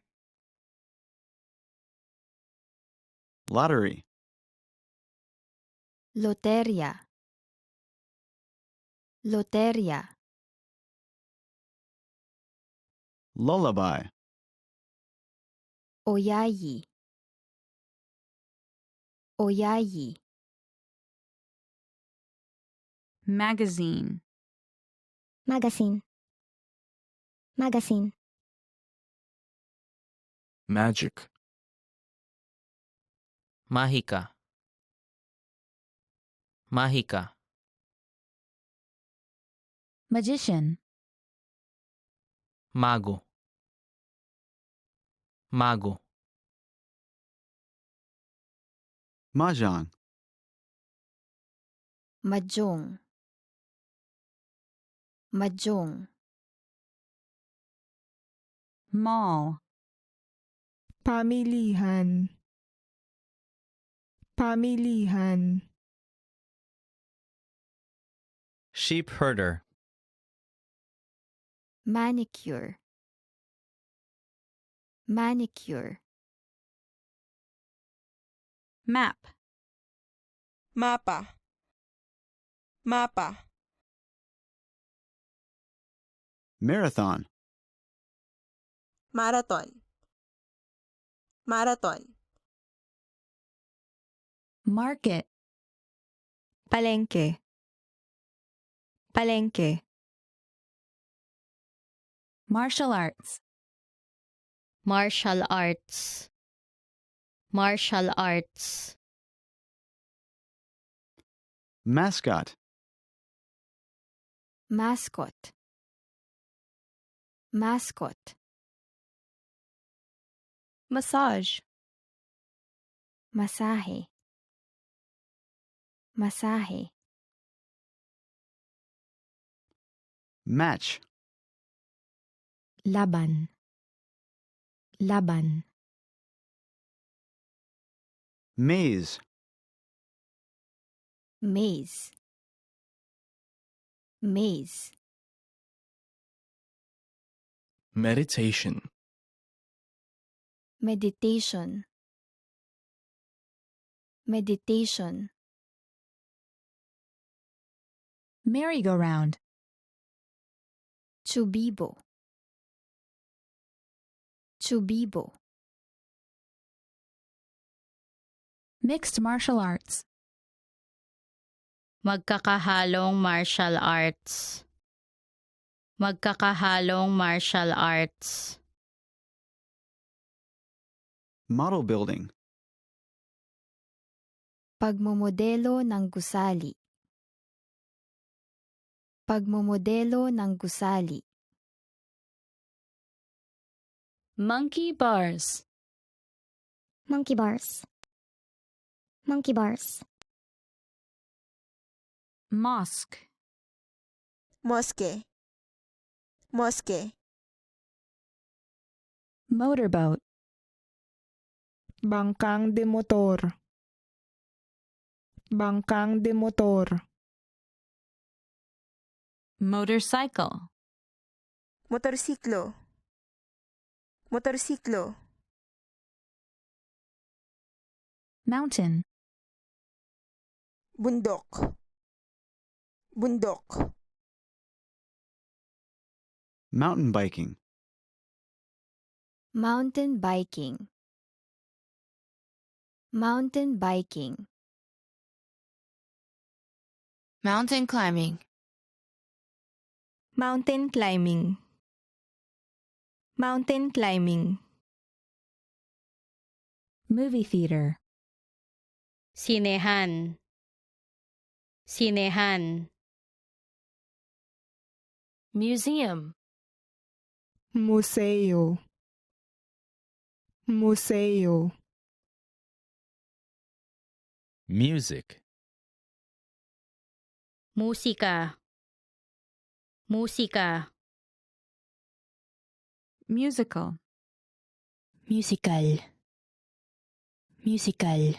Lottery. Loteria. Loteria. Lullaby. Oyayi. Oyayi. Magazine. Magazine. Magazine. Magic. Mahika. Mahika. Magician. Mago. Mago. Mahjong. Mahjong. Mahjong. Mall. Pamilihan. Pamilihan. Sheep herder. Manicure. Manicure. Map. Mapa. Mapa. Marathon. Marathon. Marathon. Market. Palengke. Palengke. Martial arts. Martial arts. Martial arts. Mascot. Mascot. Mascot. Massage. Masahe. Masahe. Match. Laban. Laban. Maze. Maze. Maze. Meditation. Meditation. Meditation. Merry-go-round. Chubibo. Chubibo. Mixed martial arts. Magkakahalong martial arts. Magkakahalong martial arts. Model building. Pagmomodelo ng gusali. Pagmomodelo ng gusali. Monkey bars. Monkey bars. Monkey bars. Mosque. Mosque. Mosque. Motorboat. Bangkang de motor. Bangkang de motor. Motorcycle. Motorsiklo. Motorsiklo. Mountain. Bundok. Bundok. Mountain biking. Mountain biking. Mountain biking. Mountain climbing. Mountain climbing. Mountain climbing. Movie theater. Sinehan. Sinehan. Museum. Museo. Museo. Music. Musika. Musika. Musical. Musical. Musical.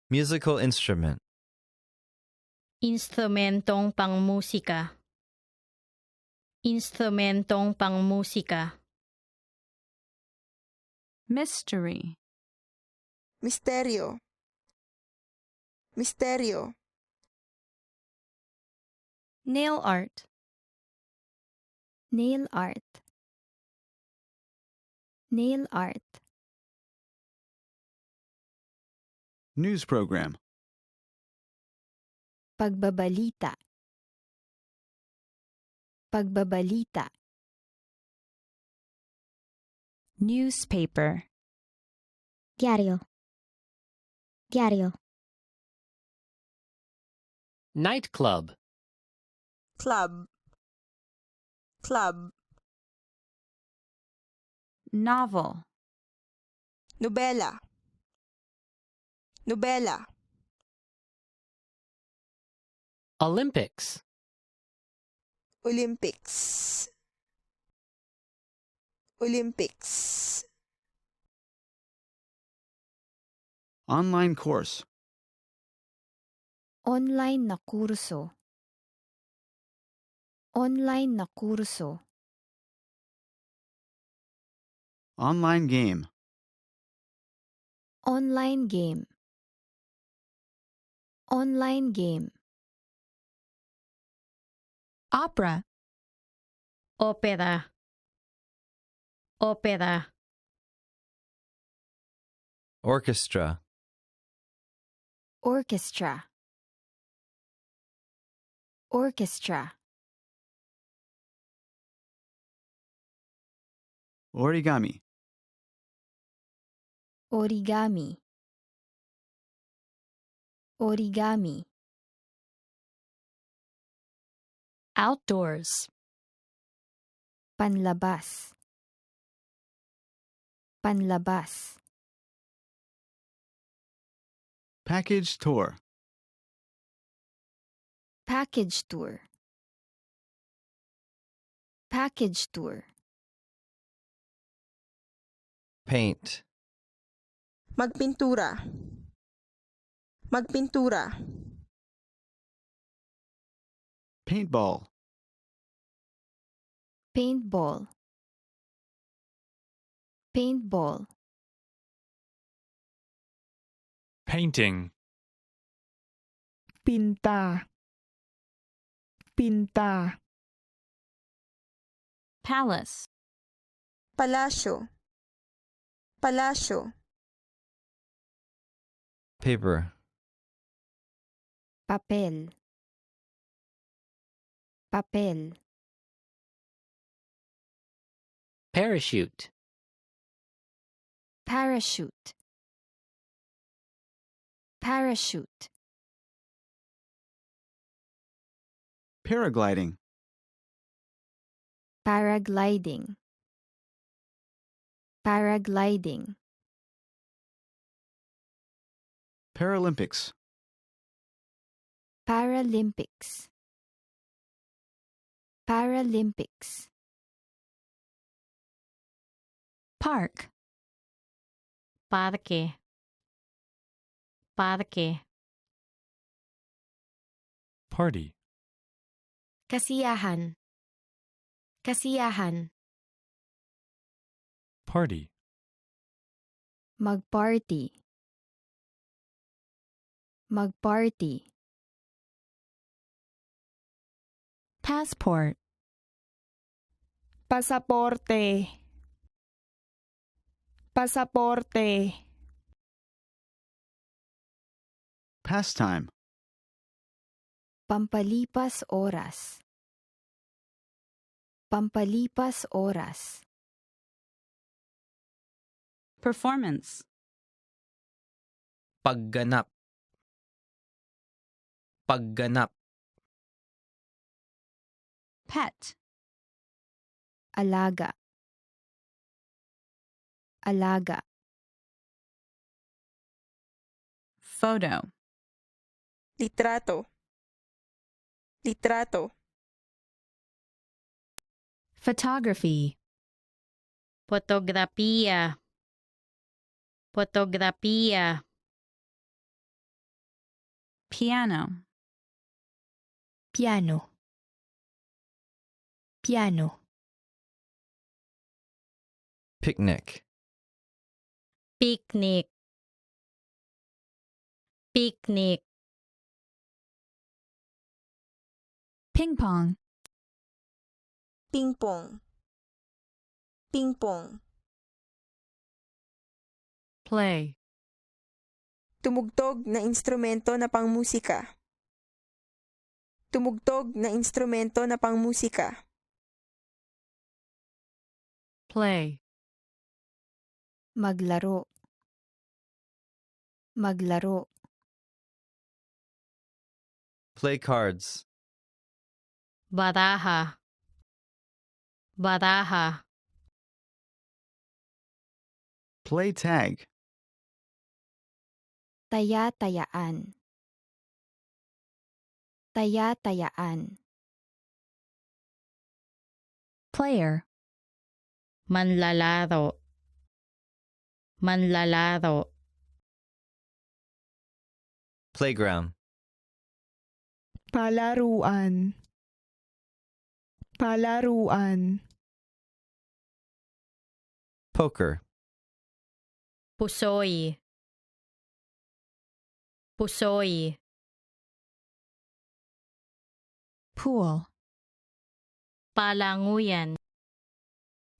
Musical instrument. Instrumentong pangmusika. Instrumentong pangmusika. Mystery. Misterio. Misterio. Nail art. Nail art. Nail art. News program. Pagbabalita. Pagbabalita. Newspaper. Diario. Diario. Nightclub. Club. Club. Novel. Nobela. Nobela. Olympics. Olympics. Olympics. Online course. Online na kurso. Online na kurso. Online game. Online game. Online game. Opera. Ópera. Ópera. Orchestra. Orchestra. Orchestra. Origami. Origami. Origami. Outdoors. Panlabas. Panlabas. Package tour. Package tour. Package tour. Paint. Magpintura. Magpintura. Paintball. Paintball. Paintball. Painting. Pinta. Pinta. Palace. Palasyo. Palasyo. Paper. Papel. Papel. Parachute. Parachute. Parachute. Paragliding. Paragliding. Paragliding. Paralympics. Paralympics. Paralympics. Park. Parque. Parque. Party. Kasiyahan. Kasiyahan. Party. Magparty. Magparty. Passport. Pasaporte. Pasaporte. Pastime. Pampalipas oras. Pampalipas oras. Performance. Pagganap. Pagganap. Pet. Alaga. Alaga. Photo. Litrato. Litrato. Photography. Fotografía. Fotografía. Piano. Piano. Piano. Picnic. Picnic. Picnic. Ping pong. Ping pong. Ping pong. Play. Tumugtog na instrumento na pangmusika. Tumugtog na instrumento na pangmusika. Play. Maglaro. Maglaro. Play cards. Baraja. Baraja. Play tag. Taya-tayaan. Taya-tayaan. Player. Manlalaro. Manlalaro. Playground. Palaruan. Palaruan. Poker. Pusoy. Pusoy. Pool. Palanguyan.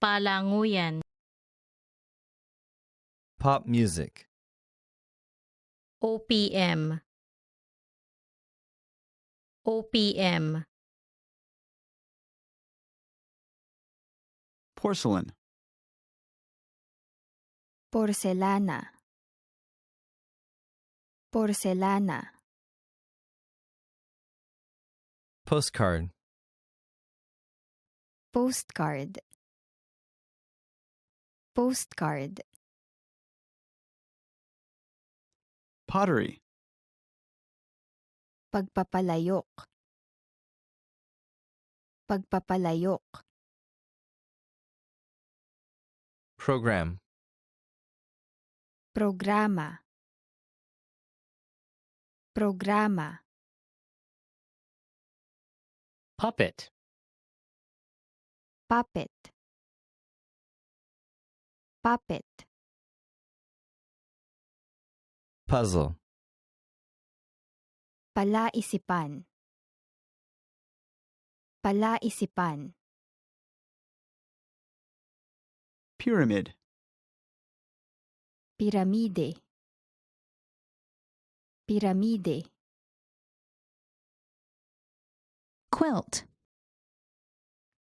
Palanguyan. Pop music. OPM. OPM. Porcelain. Porcelana. Porcelana. Postcard. Postcard. Postcard. Pottery. Pagpapalayok. Pagpapalayok. Program. Programa. Programa. Puppet. Puppet. Puppet. Puzzle. Palaisipan. Palaisipan. Pyramid. Piramide. Piramide. Quilt.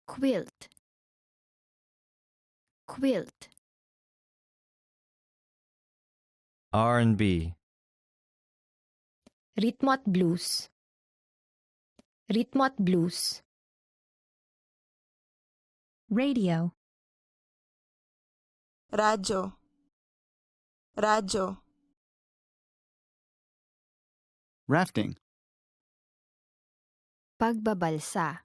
Quilt. Quilt. R&B. Ritmo at blues. Ritmo at blues. Radio. Radyo. Radyo. Rafting. Pagbabalsa.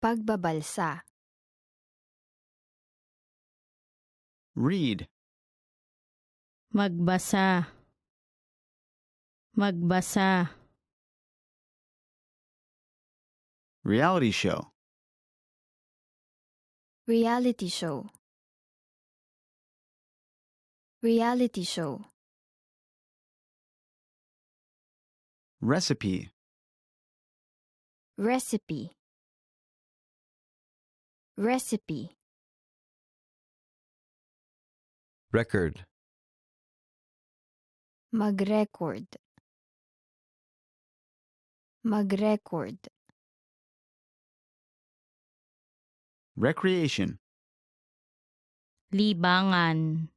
Pagbabalsa. Read. Magbasa. Magbasa. Reality show. Reality show. Reality show. Recipe. Recipe. Recipe. Record. Mag-record. Mag-record. Recreation. Libangan.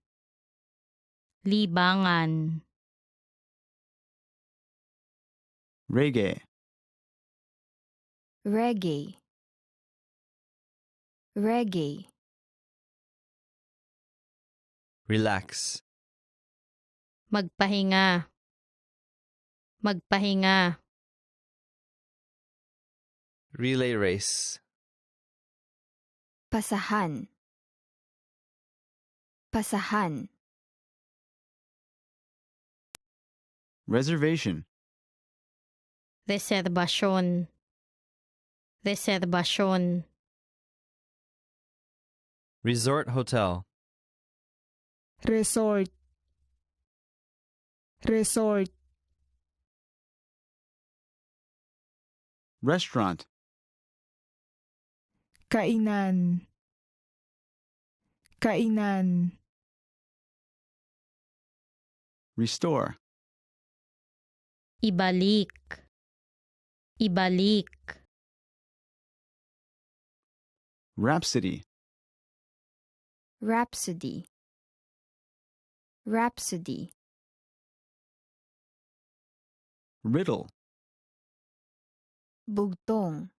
Libangan. Reggae. Reggae. Reggae. Relax. Magpahinga. Magpahinga. Relay race. Pasahan. Pasahan. Reservation. Reservasyon. Reservasyon. Resort hotel. Resort. Resort. Restaurant. Kainan. Kainan. Restore. Ibalik. Ibalik. Rhapsody. Rhapsody. Rhapsody. Riddle. Bugtong.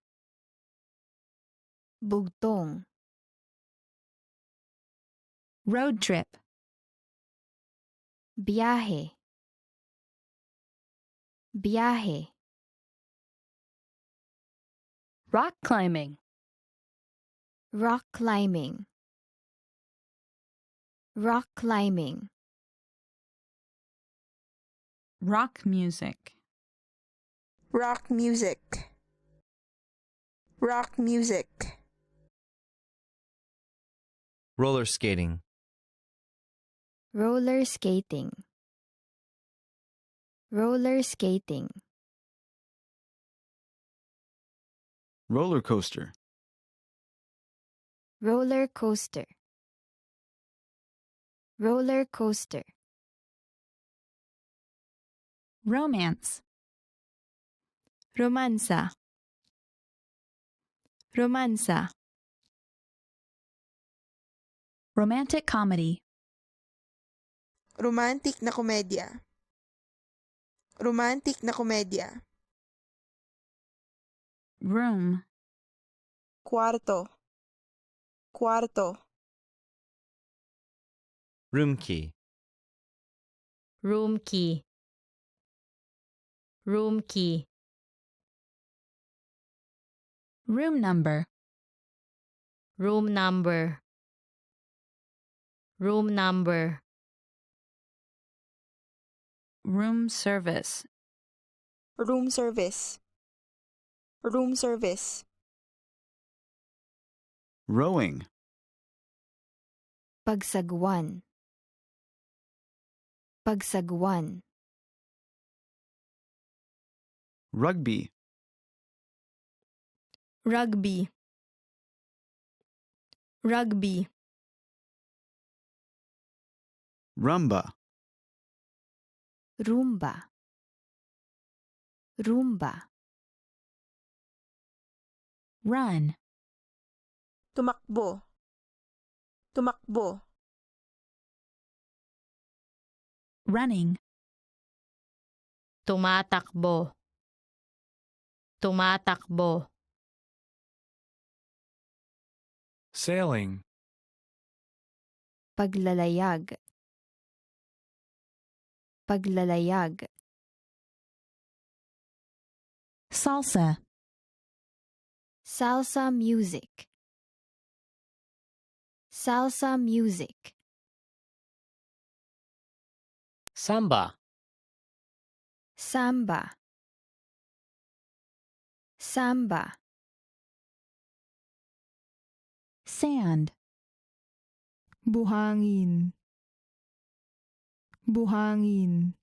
Bugtong. Road trip. Biyahe. Biyahe. Rock climbing. Rock climbing. Rock climbing. Rock music. Rock music. Rock music. Roller skating. Roller skating. Roller skating. Roller coaster. Roller coaster. Roller coaster. Romance. Romansa. Romansa. Romantic comedy. Romantic na komedya. Romantic na komedya. Room. Kwarto. Kwarto. Room key. Room key. Room key. Room number. Room number. Room number. Room service. Room service. Room service. Rowing. Pagsagwan. Pagsagwan. Rugby. Rugby. Rugby. Rumba. Rumba. Rumba. Run. Tumakbo. Tumakbo. Running. tumatakbo, tumatakbo. Sailing. Paglalayag. Paglalayag. Salsa. Salsa music. Salsa music. Samba. Samba. Samba. Sand. Buhangin. Buhangin.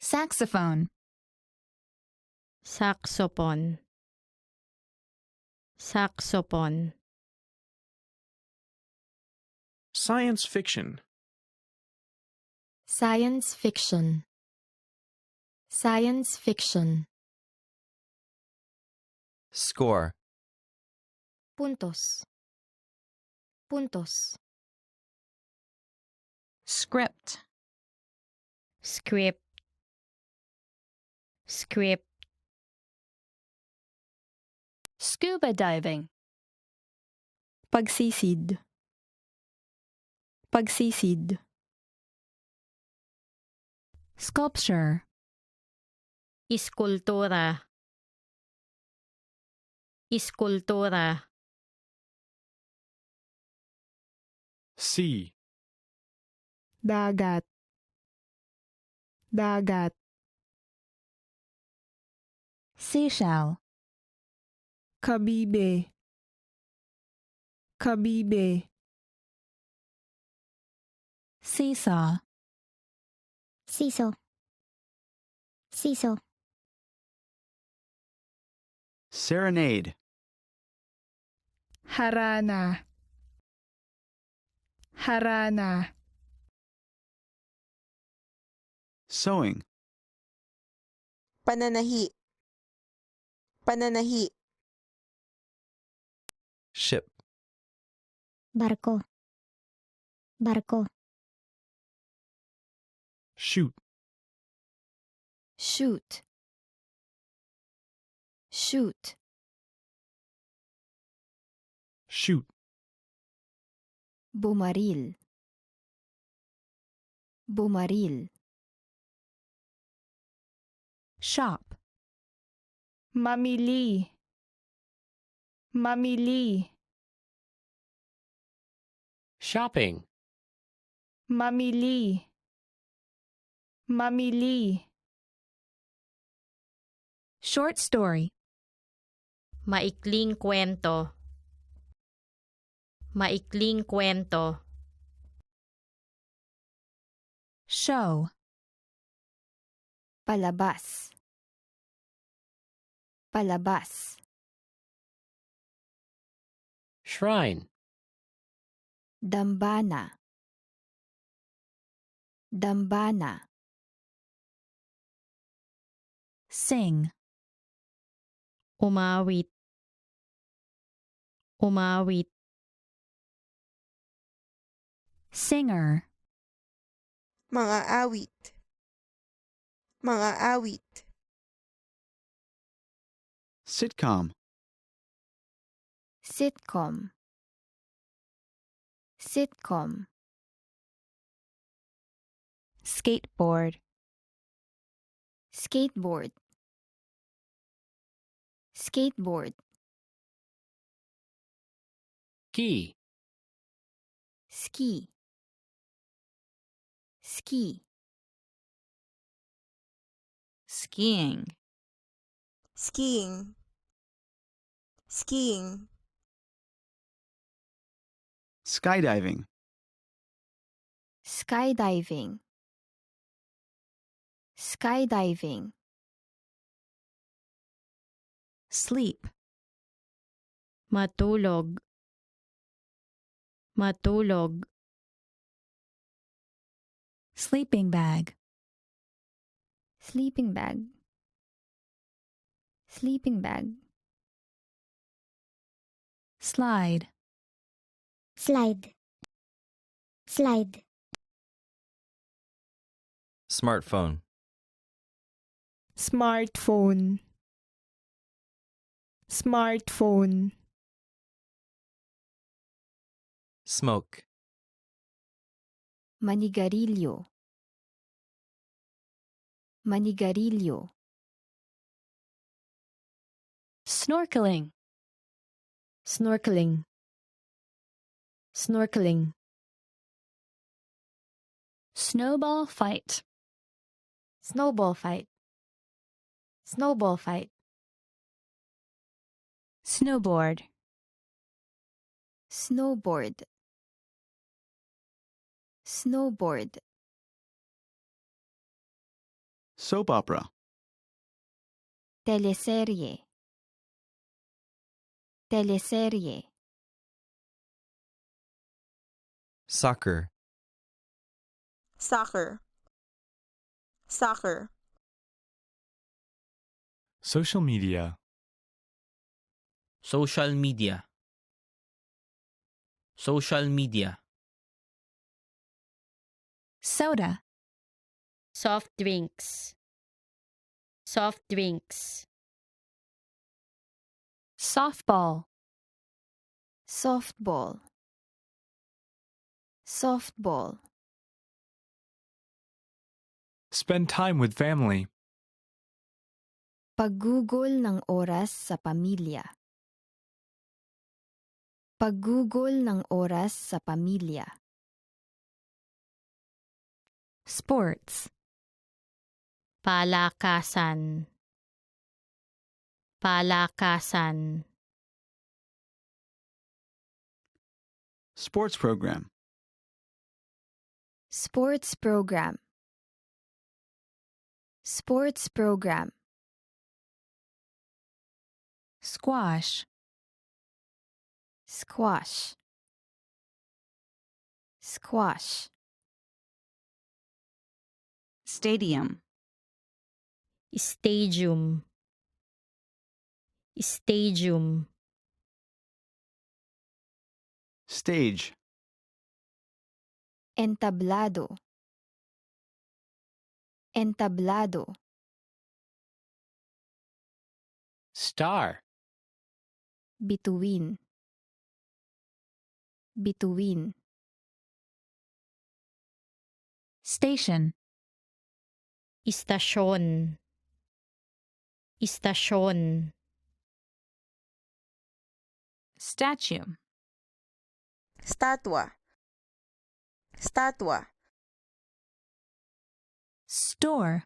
Saxophone. Saxophone, saxophone. Science fiction. Science fiction. Science fiction. Score. Puntos. Puntos. Script. Script, script. Scuba diving. Pagsisid. Pagsisid. Sculpture. Iskultura, iskultura. Sea. Dagat. Dagat. Seashell. Kabibe. Kabibe. Seesaw. Seesaw. Seesaw. Serenade. Harana. Harana. Sewing. Pananahi. Pananahi. Ship. Barko. Barko. Shoot. Shoot. Shoot. Shoot. Bumaril. Bumaril. Shop. Mamili. Mamili. Shopping. Mamili. Mamili. Short story. Maikling kwento, maikling kwento. Show. Palabas. Palabas. Shrine. Dambana. Dambana. Sing. Umawit, umawit. Singer. Mga awit. Mga awit. Sitcom. Sitcom. Sitcom. Skateboard. Skateboard. Skateboard. Ski. Ski. Ski. Skiing. Skiing. Skiing. Skydiving. Skydiving. Skydiving. Sleep. Matulog, matulog. Sleeping bag. Sleeping bag. Sleeping bag. Slide. Slide. Slide. Smartphone. Smartphone. Smartphone. Smoke. Manigarilyo. Manigarilyo. Snorkeling. Snorkeling. Snorkeling. Snowball fight. Snowball fight. Snowball fight. Snowboard. Snowboard. Snowboard. Soap opera. Teleserye. Teleserye. Soccer. Soccer. Soccer. Social media. Social media. Social media. Soda. Soft drinks. Soft drinks. Softball. Softball. Softball. Spend time with family. Paggugol ng oras sa pamilya. Paggugol ng oras sa pamilya. Sports. Palakasan. Palakasan. Sports program. Sports program. Sports program. Squash. Squash. Squash. Stadium. Stadium. Stadium. Stage. Entablado. Entablado. Star. Bituin. Bituin. Station. Istasyon. Istasyon. Statue. Statwa. Statwa. Store.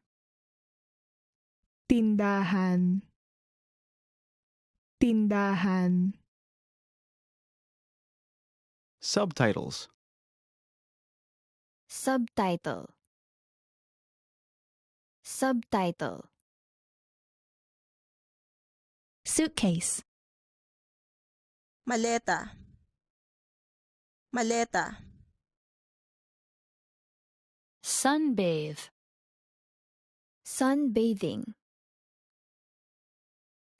Tindahan. Tindahan. Subtitles. Subtitle. Subtitle. Suitcase. Maleta. Maleta. Sunbathe. Sunbathing.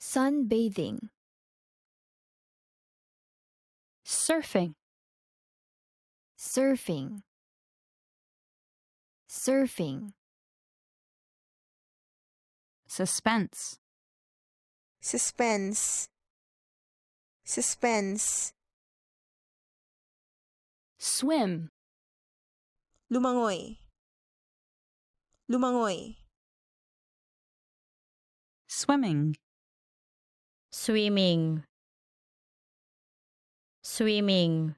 Sunbathing. Surfing. Surfing. Surfing. Suspense. Suspense. Suspense. Swim. Lumangoy. Lumangoy. Swimming. Swimming. Swimming.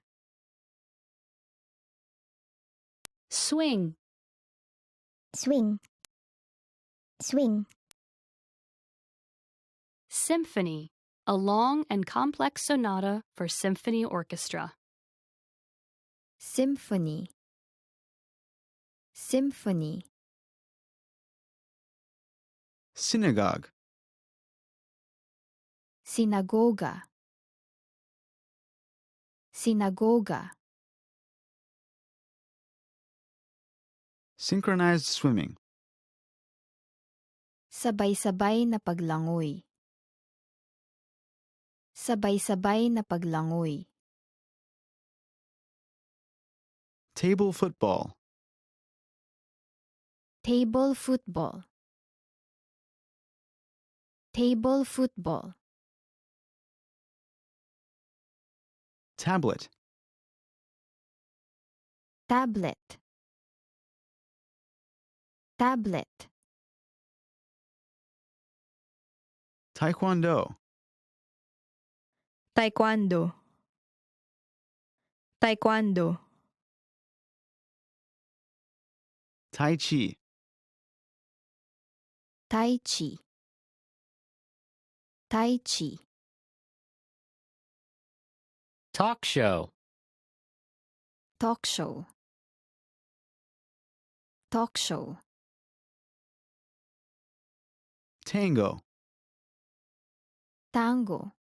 Swing. Swing. Swing. Symphony. A long and complex sonata for symphony orchestra. Symphony. Symphony. Synagogue. Sinagoga. Sinagoga. Synchronized swimming. Sabay-sabay na paglangoy. Sabay-sabay na paglangoy. Table football. Table football. Table football. Tablet. Tablet. Tablet. Taekwondo. Taekwondo. Taekwondo. Tai Chi. Tai Chi. Tai Chi. Talk show. Talk show. Talk show. Tango. Tango.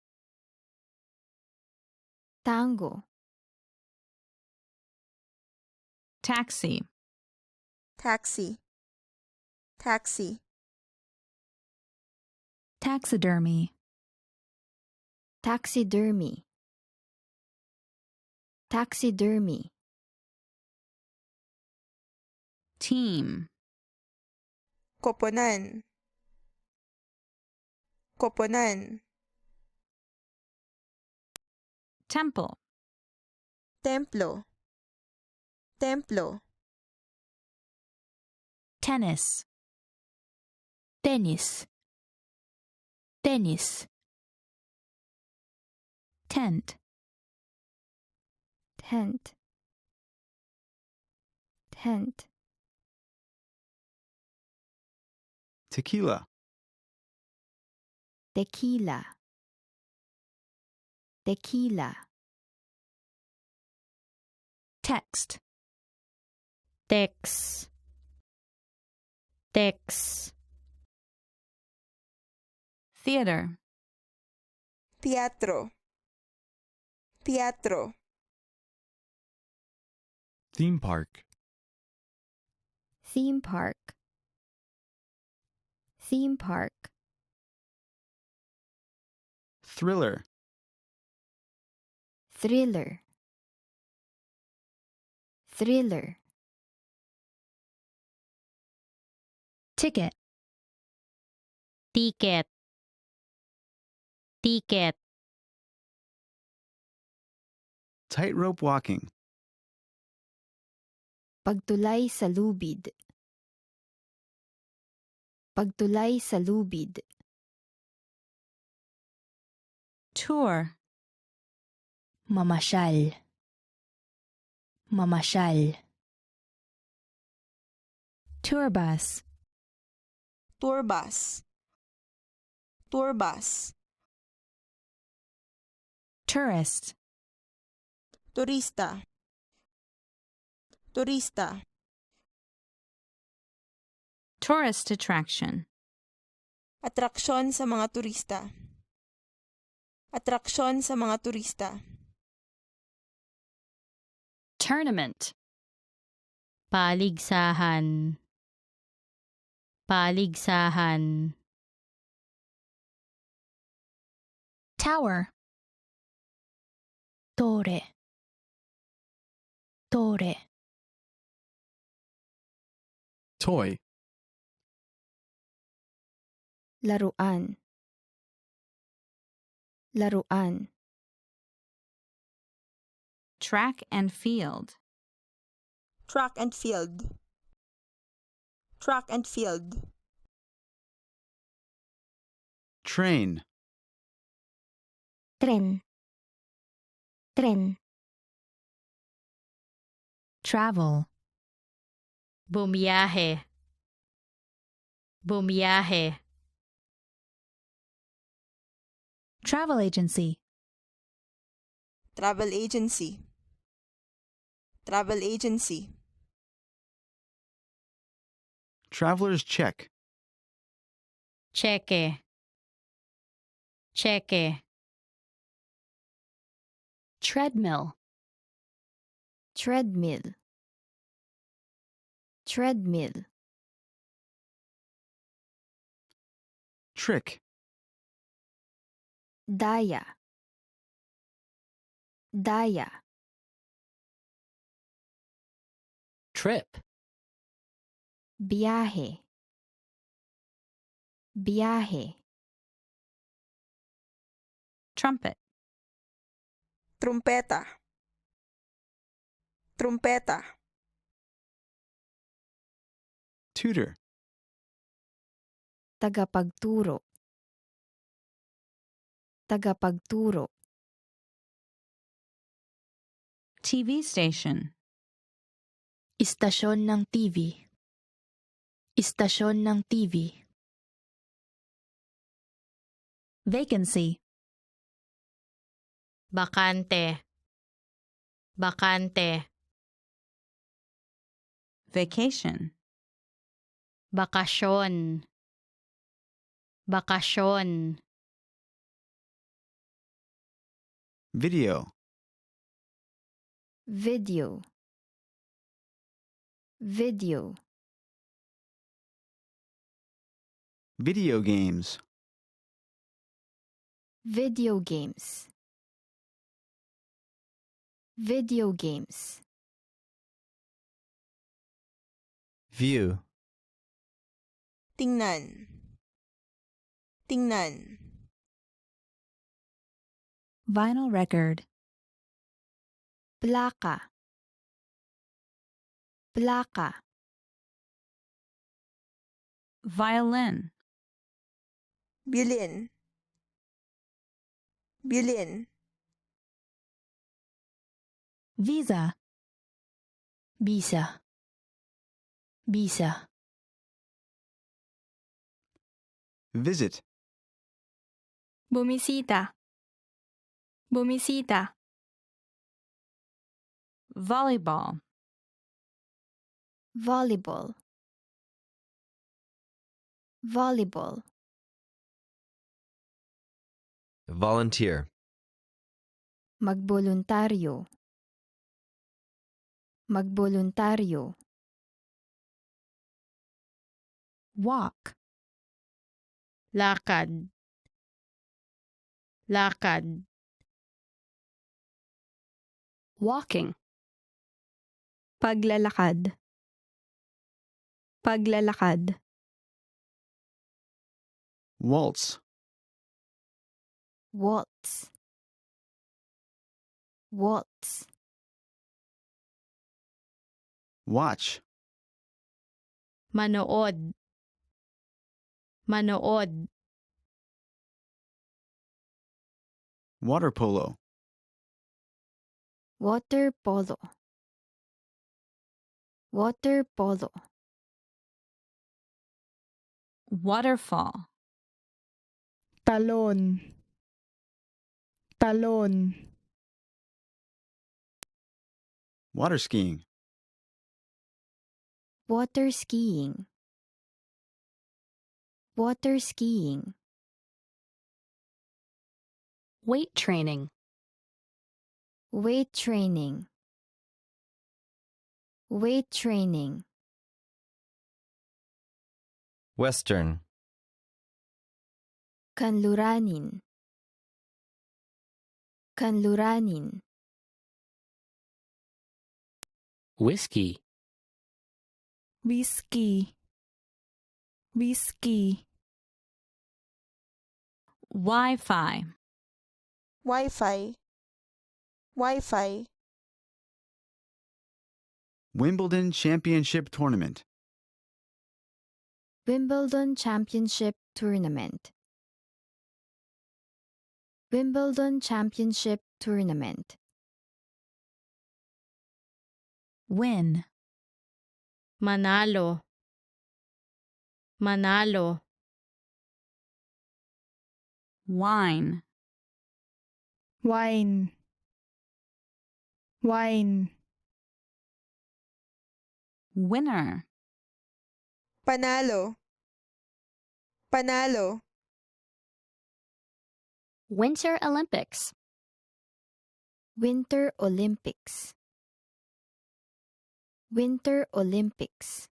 Tango. Taxi. Taxi. Taxi. Taxidermy. Taxidermy. Taxidermy. Team. Koponan. Koponan. Temple. Templo. Templo. Tennis. Tennis. Tennis. Tent. Tent. Tent. Tequila. Tequila. Tequila. Text. Text. Text. Theater. Teatro. Teatro. Theme park. Theme park. Theme park. Thriller. Thriller. Thriller. Ticket. Ticket. Ticket. Tightrope walking. Pagtulay sa lubid. Pagtulay sa lubid. Tour. Mamasyal. Mamasyal. Tour bus. Tour bus. Tour bus. Tourist. Turista. Turista. Tourist attraction. Atraksyon sa mga turista. Atraksyon sa mga turista. Tournament. Paligsahan. Paligsahan. Tower. Torre. Torre. Toy. Laruan. Laruan. Track and field. Track and field. Track and field. Train. Tren. Tren. Travel. Bumiyahe. Bumiyahe. Travel agency. Travel agency. Travel agency. Traveler's check. Cheque. Cheque. Treadmill. Treadmill. Treadmill. Trick. Daya. Daya. Trip. Biyahe. Biyahe. Trumpet. Trumpeta. Trumpeta. Tutor. Tagapagturo. Tagapagturo. TV station. Istasyon ng TV. Istasyon ng TV. Vacancy. Bakante. Bakante. Vacation. Bakasyon. Bakasyon. Video. Video. Video. Video games. Video games. Video games. View. Tingnan. Tingnan. Vinyl record. Plaka. Plaka. Violin. Violin. Violin. Visa. Visa. Visa. Visit. Bumisita. Bumisita. Volleyball. Volleyball. Volleyball. Volunteer. Magboluntaryo. Magboluntaryo. Walk. Lakad. Lakad. Walking. Paglalakad. Paglalakad. Waltz. Waltz. Waltz. Watch. Manood. Manood. Water polo. Water polo. Water polo. Waterfall. Talon. Talon. Water skiing. Water skiing. Water skiing. Weight training. Weight training. Weight training. Western. Kanluranin. Kanluranin. Whiskey. Whiskey. Whiskey. Wi-Fi. Wi-Fi. Wi-Fi. Wimbledon Championship Tournament. Wimbledon Championship Tournament. Wimbledon Championship Tournament. Win. Manalo. Manalo. Wine. Wine. Wine. Winner. Panalo. Panalo. Winter Olympics. Winter Olympics. Winter Olympics.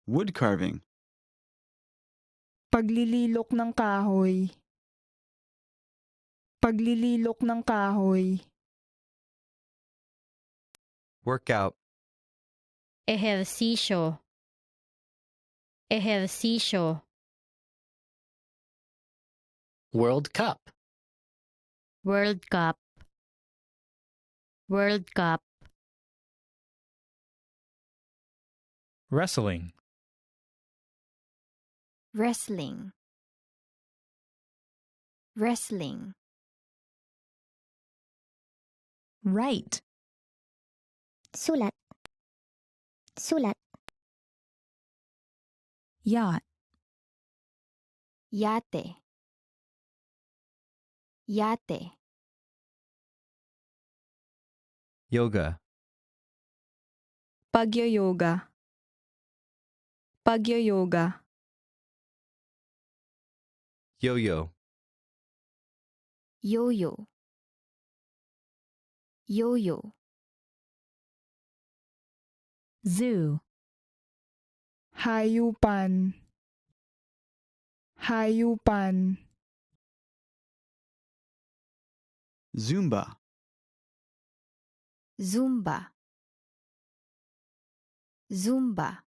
Wood carving. Paglililok ng kahoy. Paglililok ng kahoy. Workout. Ejercicio. Ejercicio. World Cup. World Cup. World Cup. Wrestling. Wrestling. Wrestling. Right. Sulat. Sulat. Yacht. Yate. Yate. Yoga. Pagyo-yoga. Pagyo-yoga. Yo-yo. Yo-yo. Yo-yo. Zoo. Hayupan. Hayupan. Zumba. Zumba. Zumba.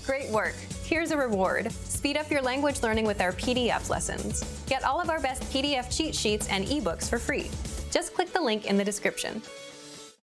Great work. Here's a reward. Speed up your language learning with our PDF lessons. Get all of our best PDF cheat sheets and ebooks for free. Just click the link in the description.